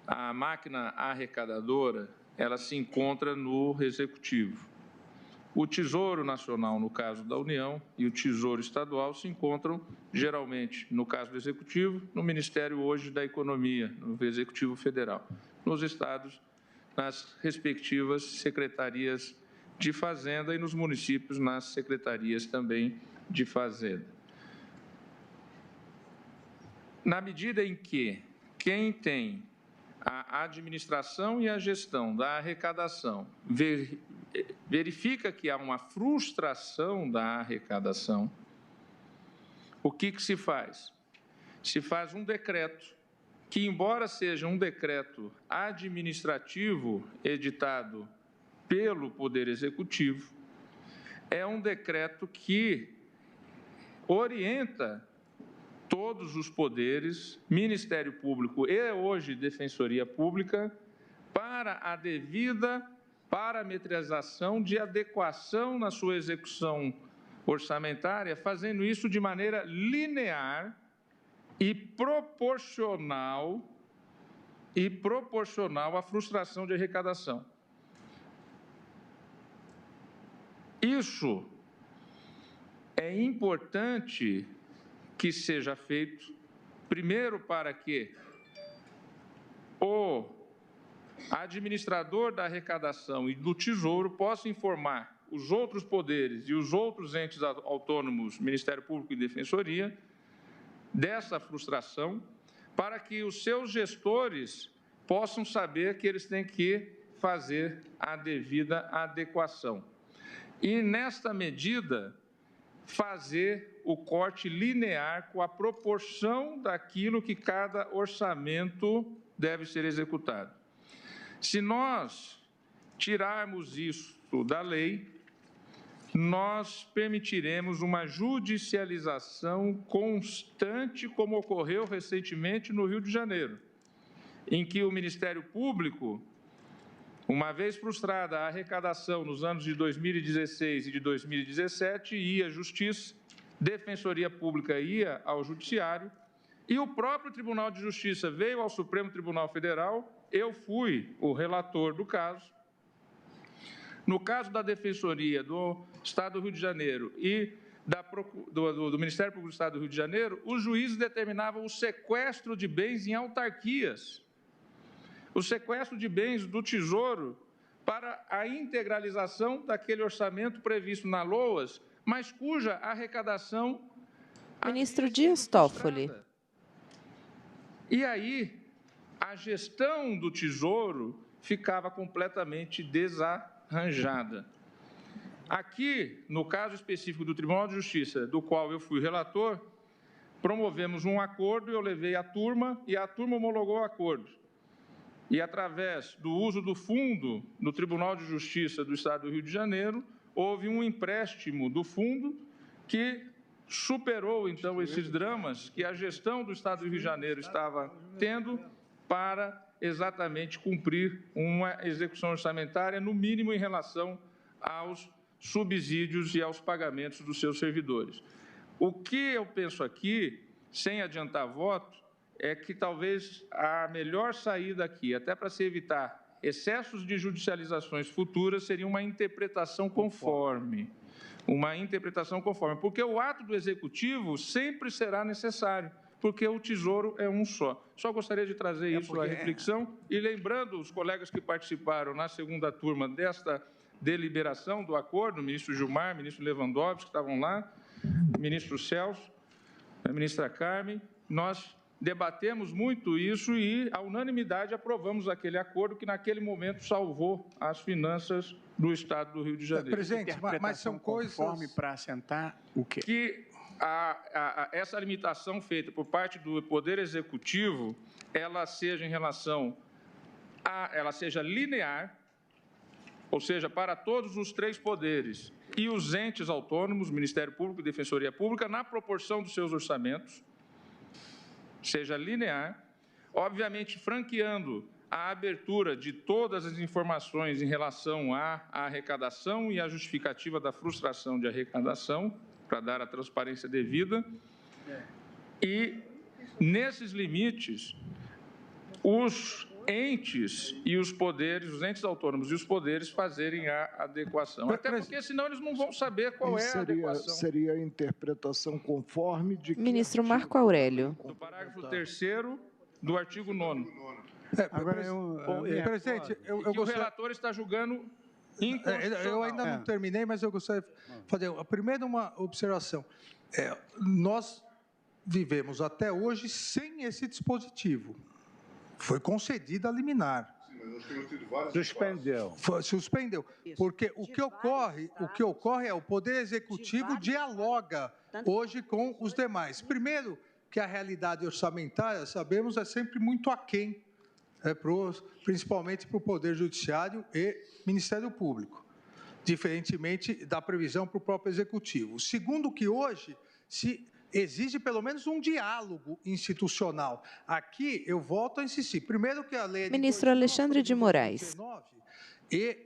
a máquina arrecadadora, ela se encontra no Executivo. O Tesouro Nacional, no caso da União, e o Tesouro Estadual se encontram, geralmente, no caso do Executivo, no Ministério hoje da Economia, no Executivo Federal. Nos estados, nas respectivas secretarias de Fazenda e nos municípios, nas secretarias também de Fazenda. Na medida em que quem tem a administração e a gestão da arrecadação verifica que há uma frustração da arrecadação, o que se faz? Se faz um decreto que, embora seja um decreto administrativo editado pelo Poder Executivo, é um decreto que orienta todos os poderes, Ministério Público e hoje Defensoria Pública, para a devida parametrização de adequação na sua execução orçamentária, fazendo isso de maneira linear e proporcional à frustração de arrecadação. Isso é importante que seja feito, primeiro, para que o administrador da arrecadação e do Tesouro possa informar os outros poderes e os outros entes autônomos, Ministério Público e Defensoria, dessa frustração, para que os seus gestores possam saber que eles têm que fazer a devida adequação. E, nesta medida, fazer o corte linear com a proporção daquilo que cada orçamento deve ser executado. Se nós tirarmos isso da lei, nós permitiremos uma judicialização constante, como ocorreu recentemente no Rio de Janeiro, em que o Ministério Público, uma vez frustrada a arrecadação nos anos de 2016 e de 2017, ia à Justiça, Defensoria Pública ia ao Judiciário, e o próprio Tribunal de Justiça veio ao Supremo Tribunal Federal, eu fui o relator do caso. No caso da Defensoria do Estado do Rio de Janeiro e do Ministério Público do Estado do Rio de Janeiro, os juízes determinavam o sequestro de bens em autarquias, o sequestro de bens do Tesouro para a integralização daquele orçamento previsto na LOAS, mas cuja arrecadação... Ministro Dias Toffoli. E aí, a gestão do Tesouro ficava completamente desarranjada. Aqui, no caso específico do Tribunal de Justiça, do qual eu fui relator, promovemos um acordo, eu levei a turma e a turma homologou o acordo. E, através do uso do fundo do Tribunal de Justiça do Estado do Rio de Janeiro, houve um empréstimo do fundo que superou, então, esses dramas que a gestão do Estado do Rio de Janeiro estava tendo para exatamente cumprir uma execução orçamentária, no mínimo em relação aos subsídios e aos pagamentos dos seus servidores. O que eu penso aqui, sem adiantar voto, é que talvez a melhor saída aqui, até para se evitar excessos de judicializações futuras, seria uma interpretação conforme. Uma interpretação conforme, porque o ato do Executivo sempre será necessário, porque o Tesouro é um só. Só gostaria de trazer isso à reflexão e lembrando os colegas que participaram na segunda turma desta deliberação do acordo, o ministro Gilmar, o ministro Lewandowski, que estavam lá, o ministro Celso, a ministra Carmen, nós debatemos muito isso e, à unanimidade, aprovamos aquele acordo que, naquele momento, salvou as finanças do Estado do Rio de Janeiro. Presidente, mas são coisas... Conforme para assentar o quê? Que essa limitação feita por parte do Poder Executivo, ela seja em relação ela seja linear, ou seja, para todos os três poderes e os entes autônomos, Ministério Público e Defensoria Pública, na proporção dos seus orçamentos, seja linear, obviamente franqueando a abertura de todas as informações em relação à arrecadação e à justificativa da frustração de arrecadação, para dar a transparência devida. E, nesses limites, os entes e os poderes, os entes autônomos e os poderes fazerem a adequação. Até porque, senão, eles não vão saber qual é a adequação. Seria a interpretação conforme de... Ministro Marco Aurélio. Do parágrafo 3º do artigo 9º. Agora, presidente, eu gostaria... O relator está julgando inconstitucional. Eu ainda não terminei, mas eu gostaria de fazer, primeiro, uma observação. Nós vivemos até hoje sem esse dispositivo. Foi concedida a liminar. Suspendeu. Suspendeu. Porque o que ocorre é o Poder Executivo dialoga hoje com os demais. Primeiro, que a realidade orçamentária, sabemos, é sempre muito aquém, principalmente para o Poder Judiciário e Ministério Público, diferentemente da previsão para o próprio Executivo. Segundo, que hoje se exige pelo menos um diálogo institucional. Aqui eu volto a insistir. Primeiro que a lei é de Ministro Alexandre de Moraes. E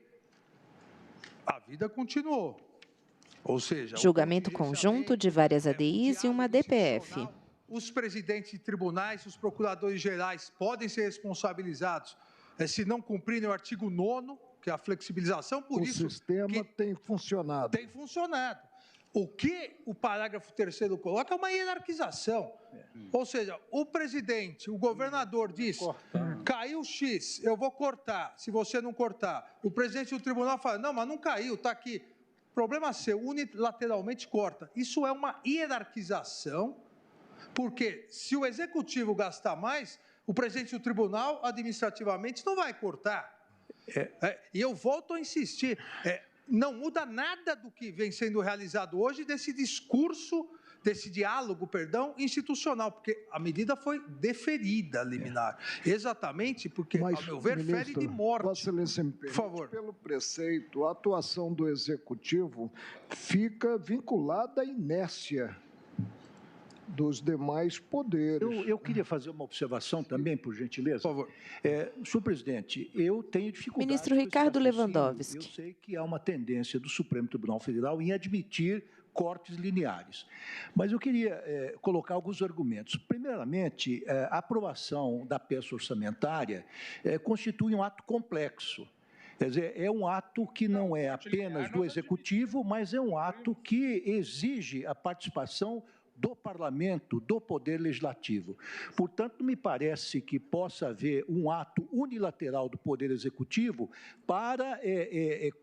a vida continuou. Ou seja, julgamento conjunto de várias ADIs e uma DPF. Os presidentes de tribunais, os procuradores gerais podem ser responsabilizados se não cumprirem o artigo 9º, que é a flexibilização, por isso... O sistema tem funcionado. Tem funcionado. O que o parágrafo 3º coloca é uma hierarquização. Ou seja, o presidente, o governador diz, caiu X, eu vou cortar, se você não cortar. O presidente do tribunal fala, não, mas não caiu, está aqui. Problema seu, unilateralmente corta. Isso é uma hierarquização, porque se o executivo gastar mais, o presidente do tribunal, administrativamente, não vai cortar. E eu volto a insistir, não muda nada do que vem sendo realizado hoje desse discurso, desse diálogo, institucional, porque a medida foi deferida liminar. Exatamente porque, mas, ao meu ver, ministro, fere de morte. Vossa Excelência me permite, por favor. Pelo preceito, a atuação do Executivo fica vinculada à inércia dos demais poderes. Eu queria fazer uma observação também, por gentileza. Por favor. Senhor presidente, eu tenho dificuldade... Ministro Ricardo Lewandowski. Eu sei que há uma tendência do Supremo Tribunal Federal em admitir cortes lineares. Mas eu queria colocar alguns argumentos. Primeiramente, a aprovação da peça orçamentária constitui um ato complexo. Quer dizer, é um ato que não é apenas do Executivo, mas é um ato que exige a participação do Parlamento, do Poder Legislativo. Portanto, me parece que possa haver um ato unilateral do Poder Executivo para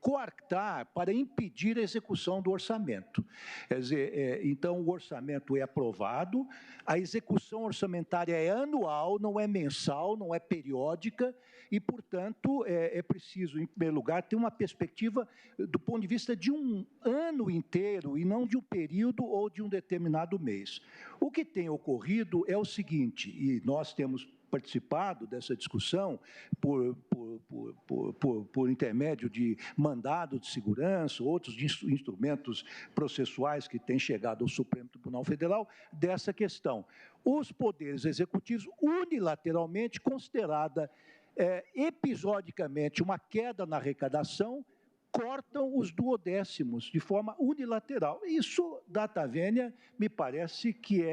coartar, para impedir a execução do orçamento. Quer dizer, então, o orçamento é aprovado, a execução orçamentária é anual, não é mensal, não é periódica, e, portanto, é preciso, em primeiro lugar, ter uma perspectiva do ponto de vista de um ano inteiro e não de um período ou de um determinado mês. O que tem ocorrido é o seguinte, e nós temos participado dessa discussão por intermédio de mandado de segurança, outros instrumentos processuais que têm chegado ao Supremo Tribunal Federal, dessa questão. Os poderes executivos, unilateralmente considerada episodicamente uma queda na arrecadação, cortam os duodécimos de forma unilateral. Isso, data vênia, me parece que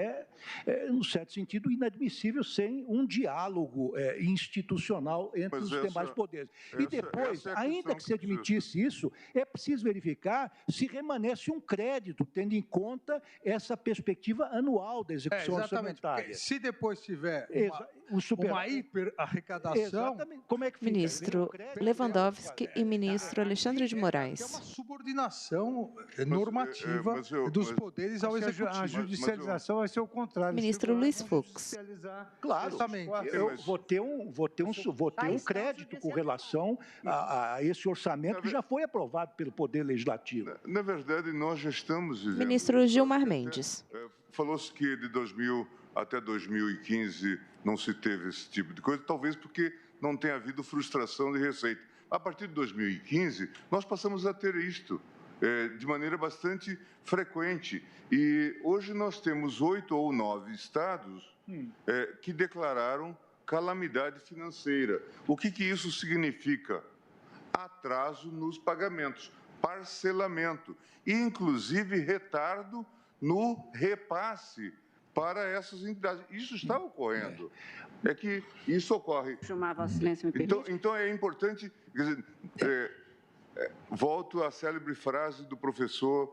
num certo sentido, inadmissível sem um diálogo institucional entre os demais poderes. E depois, ainda que se admitisse isso, é preciso verificar se remanesce um crédito, tendo em conta essa perspectiva anual da execução orçamentária. Se depois tiver uma hiperarrecadação... Exatamente. Como é que fica? Ministro Lewandowski e ministro Alexandre de Moraes. É uma subordinação normativa dos poderes ao executivo. A judicialização vai ser o contrário. Ministro Luiz Fux. Claro, eu vou ter um crédito com relação a esse orçamento que já foi aprovado pelo Poder Legislativo. Na verdade, nós já estamos vivendo... Ministro Gilmar Mendes. Falou-se que de 2000 até 2015 não se teve esse tipo de coisa, talvez porque não tenha havido frustração de receita. A partir de 2015, nós passamos a ter isto de maneira bastante frequente. E hoje nós temos 8 ou 9 estados que declararam calamidade financeira. O que isso significa? Atraso nos pagamentos, parcelamento e, inclusive, retardo no repasse para essas entidades. Isso está ocorrendo. É que isso ocorre. Chamar Vossa Excelência, me permite? Então é importante... Quer dizer, volto à célebre frase do professor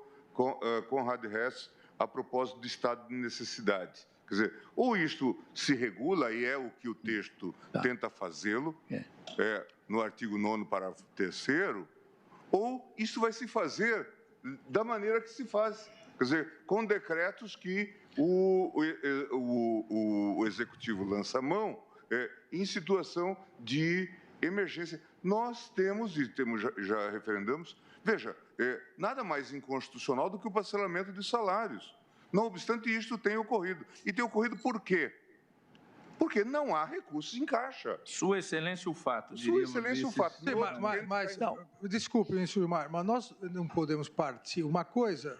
Conrad Hess a propósito do estado de necessidade. Quer dizer, ou isto se regula, e é o que o texto tenta fazê-lo, no artigo 9º, parágrafo 3º, ou isso vai se fazer da maneira que se faz. Quer dizer, com decretos que o Executivo lança a mão em situação de emergência. Nós temos, e já referendamos, veja, nada mais inconstitucional do que o parcelamento de salários. Não obstante, isto tem ocorrido. E tem ocorrido por quê? Porque não há recursos em caixa. Sua Excelência, o fato. Sua Excelência, o fato. Sim, mas desculpe, ministro Gilmar, mas nós não podemos partir. Uma coisa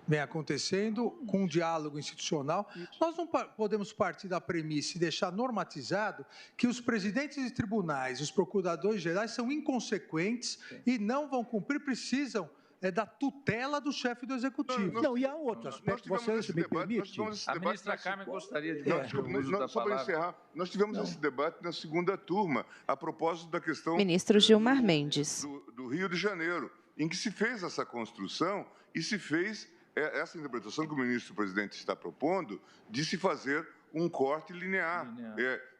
vem acontecendo com um diálogo institucional. Nós não podemos partir da premissa e deixar normatizado que os presidentes de tribunais, os procuradores gerais são inconsequentes e não vão cumprir, precisam da tutela do chefe do executivo. Não, e há outro aspecto, vocês me permitem? A ministra Carmen gostaria de só para encerrar, nós tivemos esse debate na segunda turma, a propósito da questão... Ministro Gilmar Mendes. Do Rio de Janeiro, em que se fez essa construção e se fez essa interpretação que o ministro-presidente está propondo de se fazer um corte linear.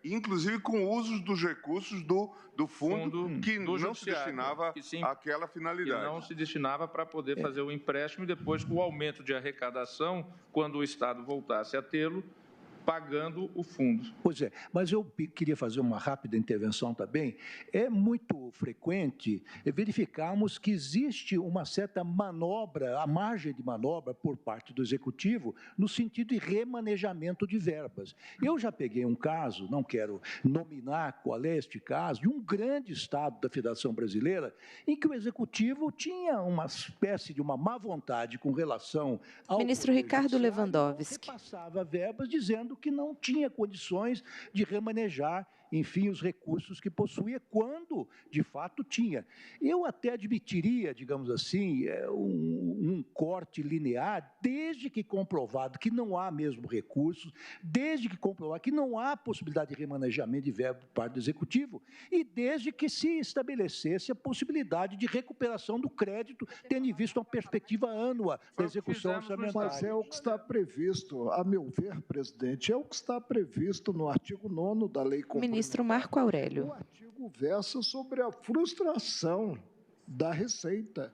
Inclusive com o uso dos recursos do fundo que não se destinava àquela finalidade. Que não se destinava para poder fazer o empréstimo e depois, com o aumento de arrecadação, quando o Estado voltasse a tê-lo, pagando o fundo. Pois é, mas eu queria fazer uma rápida intervenção também. É muito frequente verificarmos que existe uma certa manobra, a margem de manobra por parte do Executivo, no sentido de remanejamento de verbas. Eu já peguei um caso, não quero nominar qual é este caso, de um grande estado da Federação Brasileira, em que o Executivo tinha uma espécie de uma má vontade com relação ao... Ministro Ricardo Lewandowski. Repassava verbas dizendo que não tinha condições de remanejar, enfim, os recursos que possuía, quando, de fato, tinha. Eu até admitiria, digamos assim, um corte linear, desde que comprovado que não há mesmo recursos, desde que comprovado que não há possibilidade de remanejamento de verba por parte do Executivo, e desde que se estabelecesse a possibilidade de recuperação do crédito, tendo em vista uma perspectiva ânnua da execução orçamentária. Mas é o que está previsto, a meu ver, presidente, é o que está previsto no artigo 9º da Lei Complementar. Ministro Marco Aurélio. O artigo versa sobre a frustração da receita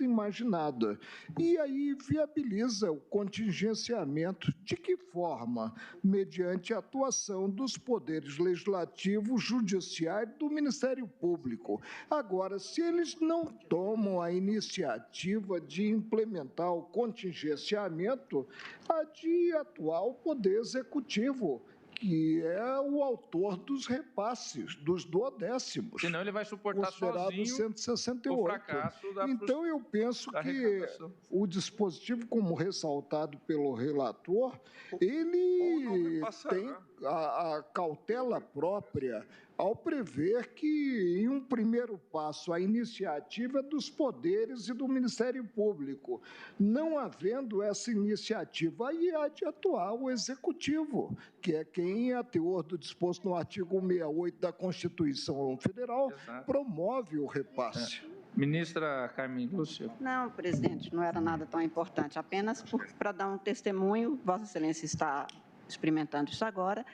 imaginada. E aí viabiliza o contingenciamento. De que forma? Mediante a atuação dos poderes legislativo, judiciário e do Ministério Público. Agora, se eles não tomam a iniciativa de implementar o contingenciamento, há de atuar o Poder Executivo, que é o autor dos repasses, dos duodécimos. Senão ele vai suportar sozinho 168. O fracasso da... Então, eu penso que o dispositivo, como ressaltado pelo relator, ele tem a cautela própria, ao prever que, em um primeiro passo, a iniciativa é dos poderes e do Ministério Público. Não havendo essa iniciativa, aí há de atuar o Executivo, que é quem, a teor do disposto no artigo 168 da Constituição Federal, promove o repasse. Ministra Carmen Lúcia. Não, presidente, não era nada tão importante, apenas para dar um testemunho, Vossa Excelência está experimentando isso agora,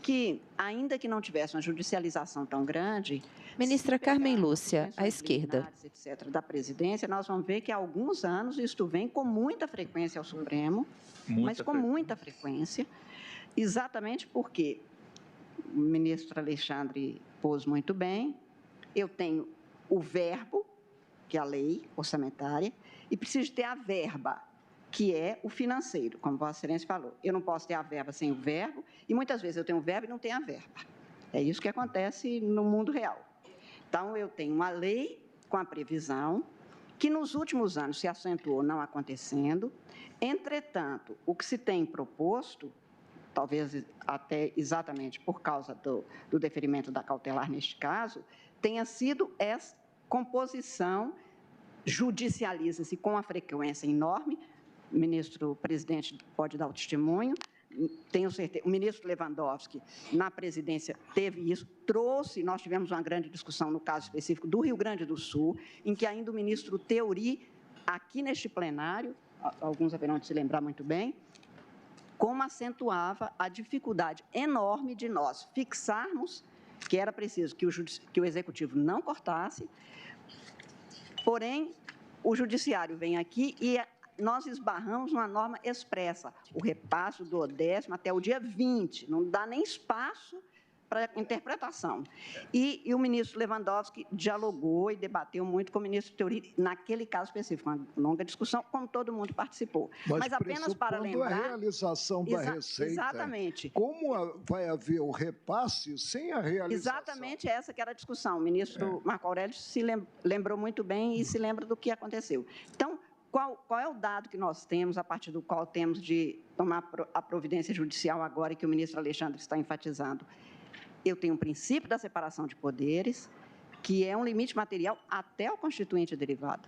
que, ainda que não tivesse uma judicialização tão grande... Ministra Carmen Lúcia, à esquerda. Etc., da presidência, nós vamos ver que há alguns anos isto vem com muita frequência ao Supremo, muita frequência, exatamente porque o ministro Alexandre pôs muito bem, eu tenho o verbo, que é a lei orçamentária, e preciso ter a verba, que é o financeiro, como Vossa Excelência falou. Eu não posso ter a verba sem o verbo, e muitas vezes eu tenho o verbo e não tenho a verba. É isso que acontece no mundo real. Então, eu tenho uma lei com a previsão, que nos últimos anos se acentuou não acontecendo. Entretanto, o que se tem proposto, talvez até exatamente por causa do deferimento da cautelar neste caso, tenha sido essa composição, judicializa-se com uma frequência enorme, o ministro-presidente pode dar o testemunho, tenho certeza, o ministro Lewandowski, na presidência, teve isso, nós tivemos uma grande discussão no caso específico do Rio Grande do Sul, em que ainda o ministro Theory, aqui neste plenário, alguns haverão de se lembrar muito bem, como acentuava a dificuldade enorme de nós fixarmos que era preciso que o Executivo não cortasse, porém, o Judiciário vem aqui e nós esbarramos numa norma expressa, o repasse do 10º até o dia 20, não dá nem espaço para interpretação. E o ministro Lewandowski dialogou e debateu muito com o ministro Theory, naquele caso específico, uma longa discussão, como todo mundo participou. Mas apenas para lembrar... a realização da receita. Exatamente. Como vai haver o repasse sem a realização? Exatamente essa que era a discussão. O ministro Marco Aurélio se lembrou muito bem e se lembra do que aconteceu. Então, qual é o dado que nós temos, a partir do qual temos de tomar a providência judicial agora, que o ministro Alexandre está enfatizando? Eu tenho um princípio da separação de poderes, que é um limite material até o constituinte derivado.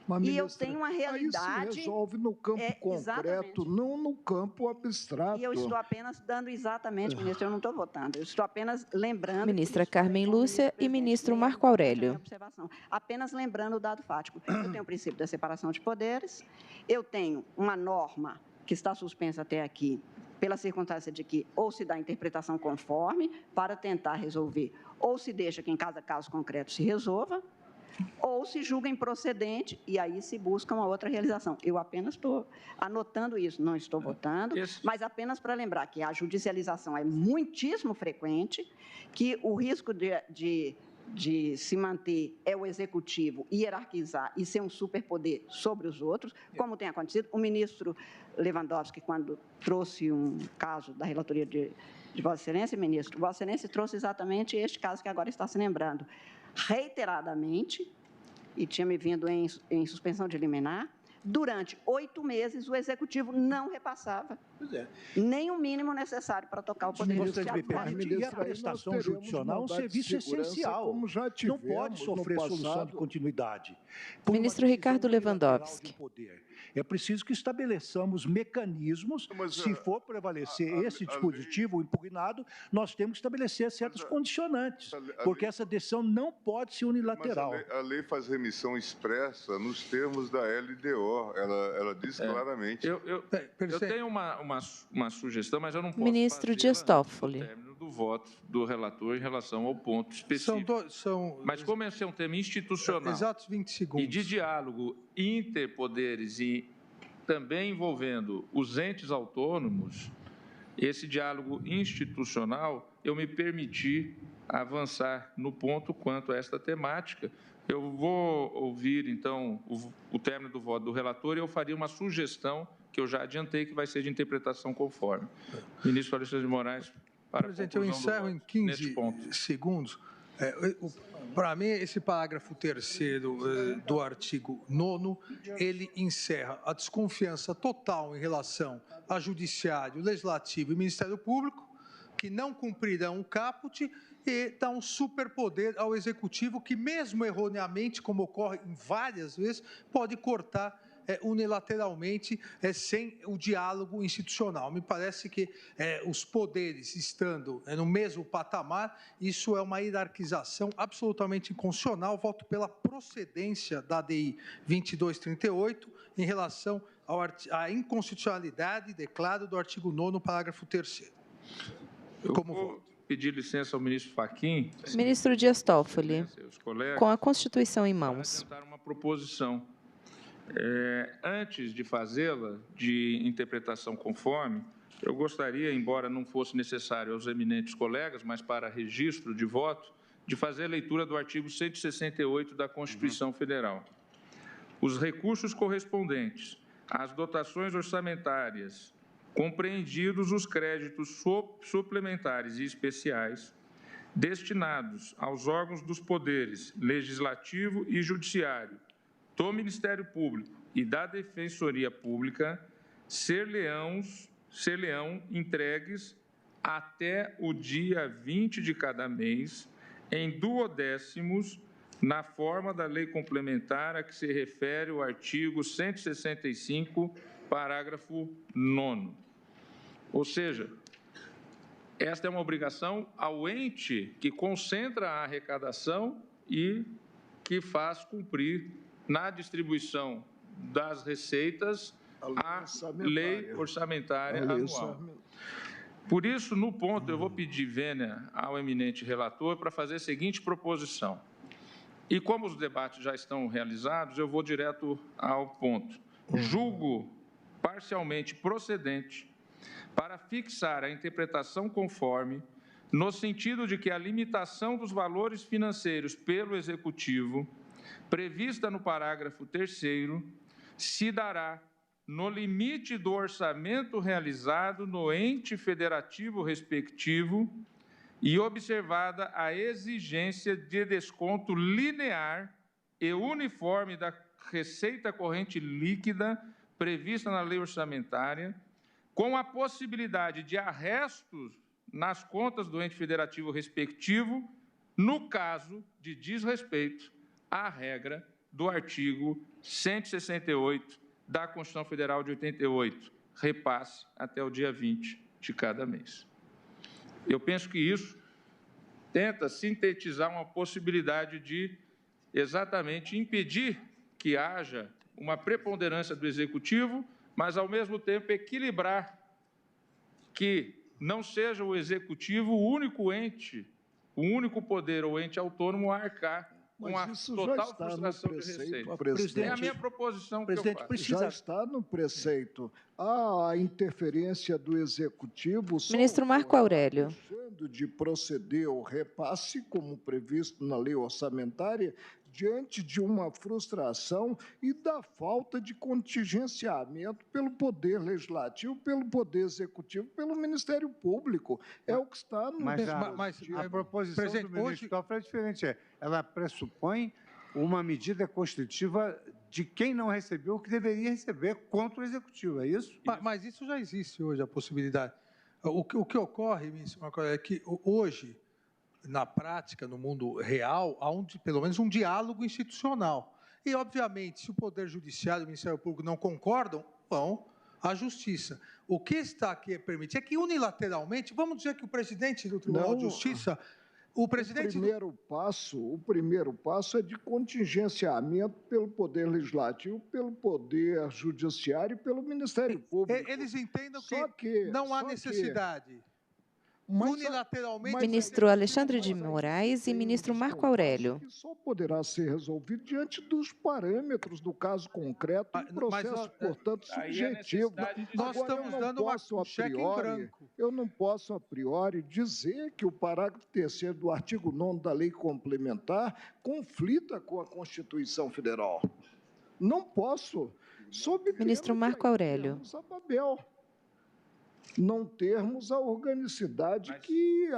Mas, e eu tenho uma realidade... Isso se resolve no campo concreto, não no campo abstrato. E eu estou apenas dando exatamente, ministro, eu não estou votando, eu estou apenas lembrando... Ministra Carmen Lúcia e ministro Marco Aurélio. Apenas lembrando o dado fático. Eu tenho o princípio da separação de poderes, eu tenho uma norma que está suspensa até aqui, pela circunstância de que ou se dá interpretação conforme para tentar resolver, ou se deixa que em cada caso concreto se resolva, ou se julga improcedente e aí se busca uma outra realização. Eu apenas estou anotando isso, não estou votando, mas apenas para lembrar que a judicialização é muitíssimo frequente, que o risco de se manter é o executivo hierarquizar e ser um superpoder sobre os outros, como tem acontecido. O ministro Lewandowski, quando trouxe um caso da relatoria de Vossa Excelência, ministro, Vossa Excelência trouxe exatamente este caso que agora está se lembrando. Reiteradamente, e tinha me vindo em suspensão de liminar, durante 8 meses o Executivo não repassava nem o mínimo necessário para tocar o Poder Judiciário. E a prestação judicial é um serviço essencial, não pode sofrer solução de continuidade. Ministro Ricardo Lewandowski. É preciso que estabeleçamos mecanismos, se for prevalecer esse dispositivo impugnado, nós temos que estabelecer certas condicionantes, porque essa decisão não pode ser unilateral. Mas a lei faz remissão expressa nos termos da LDO, ela diz claramente. Eu tenho uma sugestão, mas eu não posso Ministro Dias Toffoli. Do voto do relator em relação ao ponto específico. Mas como esse é um tema institucional exatos 20 segundos. E de diálogo interpoderes e também envolvendo os entes autônomos, esse diálogo institucional, eu me permiti avançar no ponto quanto a esta temática. Eu vou ouvir, então, o término do voto do relator e eu faria uma sugestão que eu já adiantei que vai ser de interpretação conforme. Ministro Alexandre de Moraes, para presidente, eu encerro em 15 segundos. Para mim, esse parágrafo 3º do artigo 9º, ele encerra a desconfiança total em relação a Judiciário, Legislativo e Ministério Público, que não cumprirão o caput e dá um superpoder ao Executivo que, mesmo erroneamente, como ocorre em várias vezes, pode cortar unilateralmente, sem o diálogo institucional. Me parece que os poderes estando no mesmo patamar, isso é uma hierarquização absolutamente inconstitucional. Voto pela procedência da ADI 2238 em relação à inconstitucionalidade, declaro, do artigo 9º, parágrafo 3º. Como vou pedir licença ao ministro Fachin. Ministro Dias Toffoli, com a Constituição em mãos. Para apresentar uma proposição. Antes de fazê-la, de interpretação conforme, eu gostaria, embora não fosse necessário aos eminentes colegas, mas para registro de voto, de fazer a leitura do artigo 168 da Constituição Federal. Os recursos correspondentes às dotações orçamentárias, compreendidos os créditos suplementares e especiais, destinados aos órgãos dos poderes Legislativo e Judiciário, do Ministério Público e da Defensoria Pública, ser-lhe-ão entregues até o dia 20 de cada mês, em duodécimos, na forma da lei complementar a que se refere o artigo 165, parágrafo 9º. Ou seja, esta é uma obrigação ao ente que concentra a arrecadação e que faz cumprir na distribuição das receitas a lei orçamentária anual. Por isso, no ponto, eu vou pedir vênia ao eminente relator para fazer a seguinte proposição. E como os debates já estão realizados, eu vou direto ao ponto. Julgo parcialmente procedente para fixar a interpretação conforme, no sentido de que a limitação dos valores financeiros pelo Executivo, prevista no parágrafo 3º, se dará no limite do orçamento realizado no ente federativo respectivo e observada a exigência de desconto linear e uniforme da receita corrente líquida prevista na lei orçamentária, com a possibilidade de arrestos nas contas do ente federativo respectivo, no caso de desrespeito à regra do artigo 168 da Constituição Federal de 88, repasse até o dia 20 de cada mês. Eu penso que isso tenta sintetizar uma possibilidade de exatamente impedir que haja uma preponderância do Executivo, mas, ao mesmo tempo, equilibrar que não seja o Executivo o único ente, o único poder ou ente autônomo a arcar com a total frustração de receita. É a minha proposição que eu faço. Já está no preceito. A interferência do Executivo... Ministro Marco Aurélio. Deixando de proceder ao repasse, como previsto na lei orçamentária, diante de uma frustração e da falta de contingenciamento pelo Poder Legislativo, pelo Poder Executivo, pelo Ministério Público. É o que está no... Mas a proposição do ministro Toffoli é diferente. Ela pressupõe uma medida constitutiva de quem não recebeu o que deveria receber contra o Executivo, é isso? Mas isso já existe hoje, a possibilidade. O que ocorre, ministro Marco Aurélio, é que hoje, na prática, no mundo real, há pelo menos um diálogo institucional. E, obviamente, se o Poder Judiciário e o Ministério Público não concordam, vão à Justiça. O que está aqui permitido é que, unilateralmente, vamos dizer que o presidente do Tribunal de Justiça... O primeiro passo é de contingenciamento pelo Poder Legislativo, pelo Poder Judiciário e pelo Ministério Público. Eles entendem que não há necessidade. Unilateralmente... Ministro Alexandre de Moraes e ministro Marco Aurélio. Só poderá ser resolvido diante dos parâmetros do caso concreto e processo, portanto, subjetivo. Nós estamos dando um cheque em branco. Eu não posso, a priori, dizer que o parágrafo 3º do artigo 9º da lei complementar conflita com a Constituição Federal. Não posso. Ministro Marco Aurélio. Não termos a organicidade que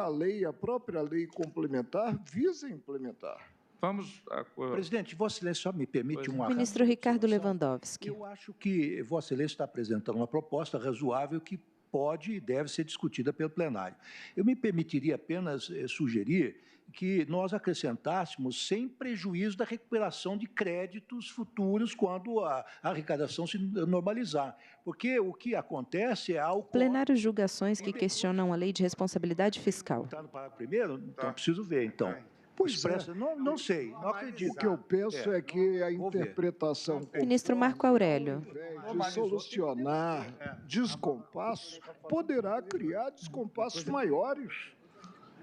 a própria lei complementar visa implementar. Vamos... Presidente, Vossa Excelência só me permite uma... Ministro Ricardo Lewandowski. Eu acho que Vossa Excelência está apresentando uma proposta razoável que pode e deve ser discutida pelo plenário. Eu me permitiria apenas sugerir que nós acrescentássemos sem prejuízo da recuperação de créditos futuros quando a arrecadação se normalizar. Porque o que acontece é algo... O plenário julga ações que questionam a lei de responsabilidade fiscal. Está no parágrafo primeiro? Então, preciso ver, então. Pois não sei, não acredito. O que eu penso é que a interpretação... Ministro Marco Aurélio. Ao invés de solucionar descompassos, poderá criar descompassos maiores.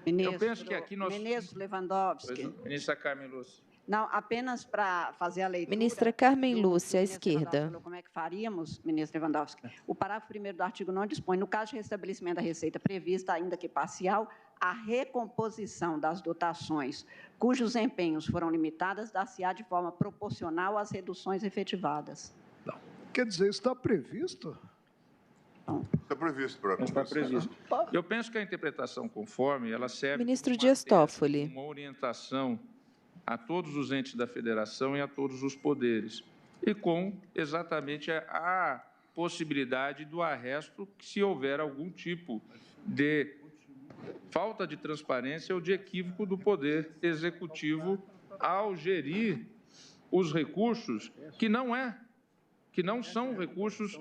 Eu penso que aqui nós... Ministro Lewandowski. Ministra Carmen Lúcia. Não, apenas para fazer a leitura... Ministra Carmen Lúcia, à esquerda. Como é que faríamos, ministro Lewandowski? O parágrafo 1º do artigo 9 dispõe, no caso de restabelecimento da receita prevista, ainda que parcial, a recomposição das dotações cujos empenhos foram limitadas dar-se-á de forma proporcional às reduções efetivadas. Não. Quer dizer, está previsto? Está previsto para Está previsto. Eu penso que a interpretação conforme ela serve Ministro Dias Toffoli. Uma orientação a todos os entes da federação e a todos os poderes, e com exatamente a possibilidade do arresto se houver algum tipo de falta de transparência ou de equívoco do Poder Executivo ao gerir os recursos que não são recursos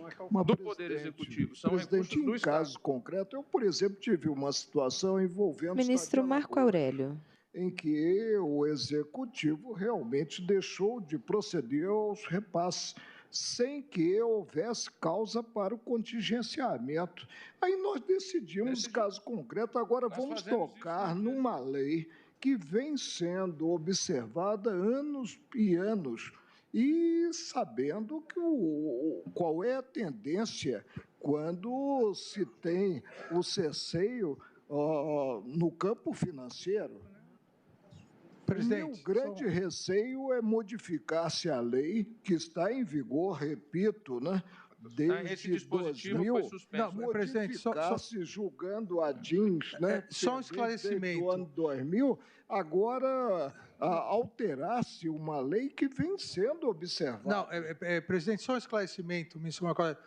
do Poder Executivo, são recursos do Estado. Em caso concreto, eu, por exemplo, tive uma situação envolvendo... Ministro Marco Aurélio. Em que o Executivo realmente deixou de proceder aos repasses, sem que houvesse causa para o contingenciamento. Aí nós decidimos, caso concreto, agora vamos tocar numa lei que vem sendo observada anos e anos, e sabendo que qual é a tendência quando se tem o cerceio no campo financeiro. Presidente, o grande receio é modificar-se a lei que está em vigor, repito, né? Desde 2000, modificar-se julgando a DINS, né? Só um esclarecimento. Desde o ano 2000, agora alterar-se uma lei que vem sendo observada. Não, presidente, só um esclarecimento, ministro Marco Aurélio.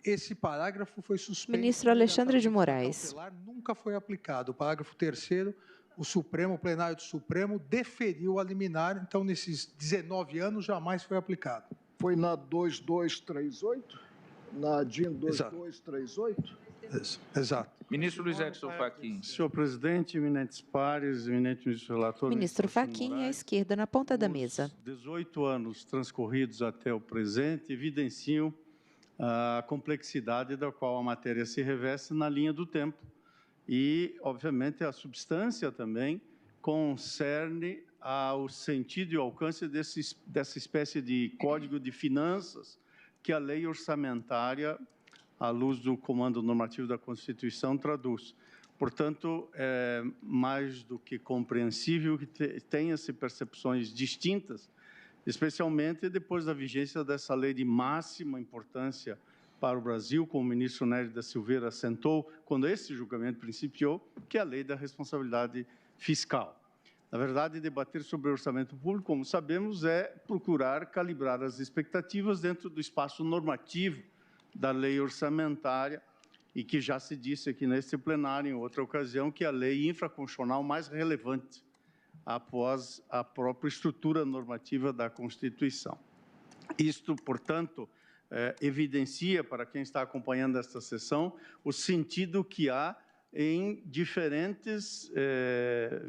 Esse parágrafo foi suspenso. Ministro Alexandre de Moraes. Nunca foi aplicado. O parágrafo 3º, o plenário do Supremo deferiu a liminar, então, nesses 19 anos, jamais foi aplicado. Foi na 2238? Na DIN 2238? Exato. Ministro Luiz Edson Fachin. Senhor presidente, eminentes pares, eminente ministro relator... Ministro Fachin, à esquerda, na ponta da mesa. 18 anos transcorridos até o presente evidenciam a complexidade da qual a matéria se reveste na linha do tempo. E, obviamente, a substância também concerne ao sentido e ao alcance dessa espécie de código de finanças que a lei orçamentária, à luz do comando normativo da Constituição, traduz. Portanto, é mais do que compreensível que tenha-se percepções distintas, especialmente depois da vigência dessa lei de máxima importância para o Brasil, como o ministro Nery da Silveira assentou, quando esse julgamento principiou, que é a lei da responsabilidade fiscal. Na verdade, debater sobre o orçamento público, como sabemos, é procurar calibrar as expectativas dentro do espaço normativo da lei orçamentária, e que já se disse aqui neste plenário, em outra ocasião, que é a lei infraconstitucional mais relevante após a própria estrutura normativa da Constituição. Isto, portanto, evidencia para quem está acompanhando esta sessão o sentido que há em diferentes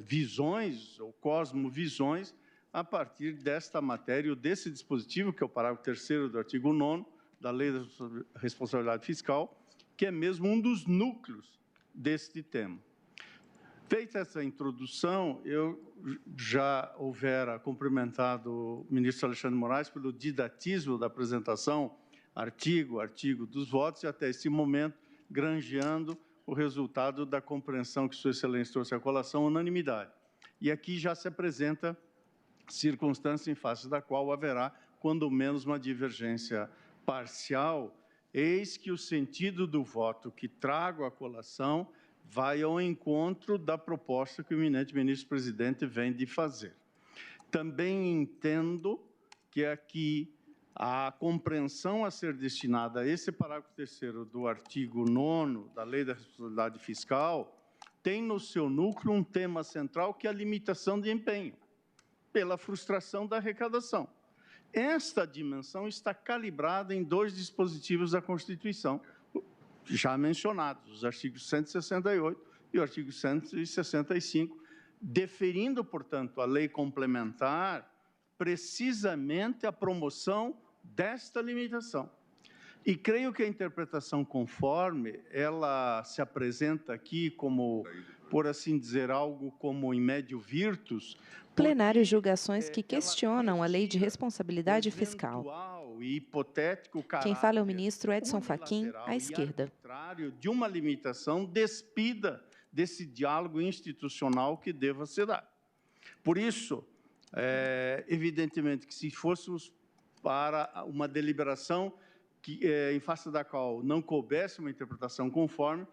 visões ou cosmovisões a partir desta matéria ou desse dispositivo, que é o parágrafo 3º do artigo 9º da Lei da Responsabilidade Fiscal, que é mesmo um dos núcleos deste tema. Feita essa introdução, eu já houvera cumprimentado o ministro Alexandre de Moraes pelo didatismo da apresentação, artigo a artigo dos votos, e até esse momento granjeando o resultado da compreensão que Sua Excelência trouxe à colação, unanimidade. E aqui já se apresenta circunstância em face da qual haverá, quando menos, uma divergência parcial, eis que o sentido do voto que trago à colação vai ao encontro da proposta que o eminente ministro-presidente vem de fazer. Também entendo que aqui a compreensão a ser destinada a esse parágrafo 3º do artigo 9º da Lei da Responsabilidade Fiscal tem no seu núcleo um tema central que é a limitação de empenho, pela frustração da arrecadação. Esta dimensão está calibrada em 2 dispositivos da Constituição, já mencionados, os artigos 168 e o artigo 165, deferindo, portanto, a lei complementar precisamente a promoção desta limitação. E creio que a interpretação conforme ela se apresenta aqui como, por assim dizer, algo como em médio virtus. Plenário julga ações que questionam a lei de responsabilidade fiscal. E hipotético Quem fala é o ministro Edson Fachin, à esquerda. De uma limitação despida desse diálogo institucional que deva ser dado. Por isso, evidentemente que se fôssemos para uma deliberação em face da qual não coubesse uma interpretação conforme,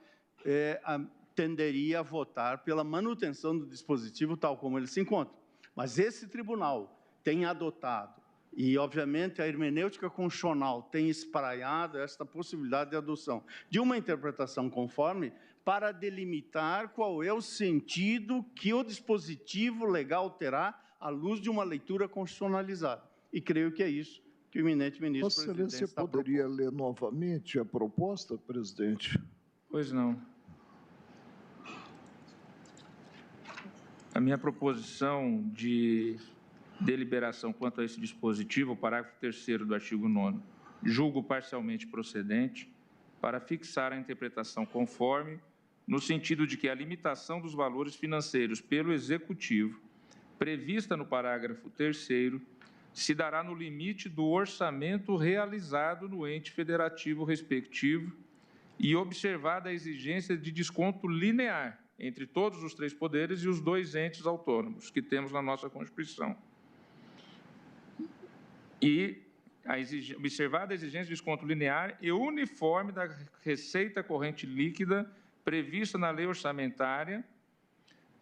tenderia a votar pela manutenção do dispositivo tal como ele se encontra. Mas esse tribunal tem adotado, e obviamente a hermenêutica constitucional tem espraiado esta possibilidade de adoção de uma interpretação conforme para delimitar qual é o sentido que o dispositivo legal terá à luz de uma leitura constitucionalizada. E creio que é isso que o eminente ministro Vossa Excelência poderia ler novamente a proposta, presidente? Pois não. A minha proposição de deliberação quanto a esse dispositivo, o parágrafo 3º do artigo 9º, julgo parcialmente procedente para fixar a interpretação conforme, no sentido de que a limitação dos valores financeiros pelo Executivo, prevista no parágrafo 3º, se dará no limite do orçamento realizado no ente federativo respectivo e observada a exigência de desconto linear entre todos os 3 poderes e os 2 entes autônomos que temos na nossa Constituição. E observada a exigência de desconto linear e uniforme da receita corrente líquida prevista na lei orçamentária,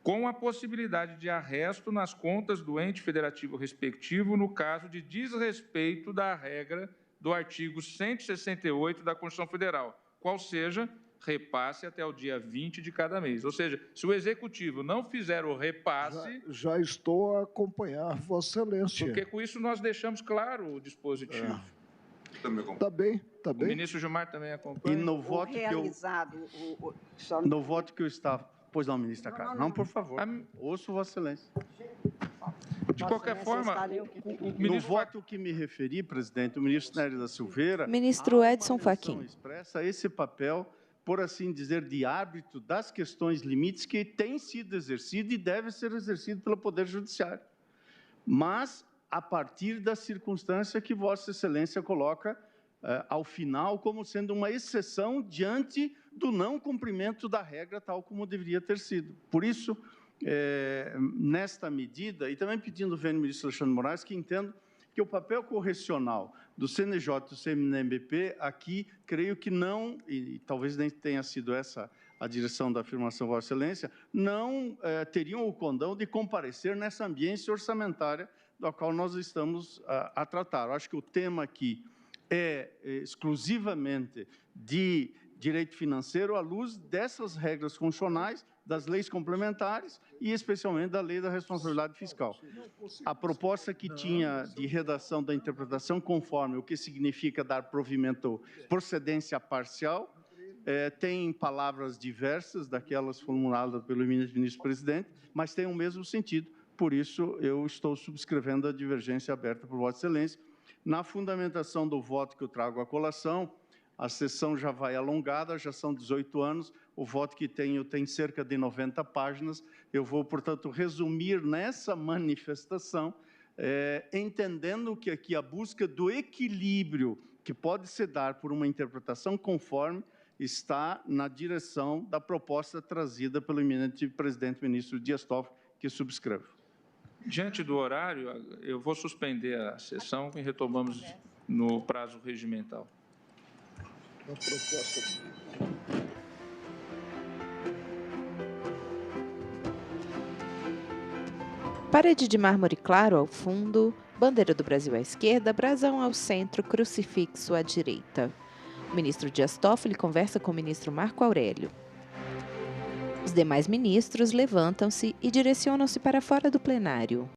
com a possibilidade de arresto nas contas do ente federativo respectivo no caso de desrespeito da regra do artigo 168 da Constituição Federal, qual seja, repasse até o dia 20 de cada mês. Ou seja, se o Executivo não fizer o repasse... Já estou a acompanhar, Vossa Excelência. Porque com isso nós deixamos claro o dispositivo. Está bem, está bem. O ministro Gilmar também acompanha. E no voto no voto que eu estava... Pois não, ministra Carla. Não, por favor. Ouço Vossa Excelência. De qualquer forma, no voto que me referi, presidente, o ministro Nery da Silveira... Ministro Edson Fachin. ...expressa esse papel, por assim dizer, de árbitro das questões limites que tem sido exercido e deve ser exercido pelo Poder Judiciário. Mas, a partir da circunstância que Vossa Excelência coloca ao final como sendo uma exceção diante do não cumprimento da regra tal como deveria ter sido. Por isso, nesta medida, e também pedindo ao ministro Alexandre Moraes, que entendo que o papel correcional do CNJ e do CNMP aqui, creio que não, e talvez nem tenha sido essa a direção da afirmação, Vossa Excelência, não teriam o condão de comparecer nessa ambiência orçamentária da qual nós estamos a tratar. Eu acho que o tema aqui é exclusivamente de direito financeiro à luz dessas regras constitucionais, das leis complementares e, especialmente, da lei da responsabilidade fiscal. A proposta que tinha de redação da interpretação conforme o que significa dar provimento procedência parcial, tem palavras diversas daquelas formuladas pelo ministro-presidente, mas tem o mesmo sentido. Por isso, eu estou subscrevendo a divergência aberta por Vossa Excelência. Na fundamentação do voto que eu trago à colação, a sessão já vai alongada, já são 18 anos, o voto que tenho tem cerca de 90 páginas. Eu vou, portanto, resumir nessa manifestação, entendendo que aqui a busca do equilíbrio que pode se dar por uma interpretação conforme está na direção da proposta trazida pelo eminente presidente ministro Dias Toffoli, que subscrevo. Diante do horário, eu vou suspender a sessão e retomamos no prazo regimental. Parede de mármore claro ao fundo, bandeira do Brasil à esquerda, brasão ao centro, crucifixo à direita. O ministro Dias Toffoli conversa com o ministro Marco Aurélio. Os demais ministros levantam-se e direcionam-se para fora do plenário.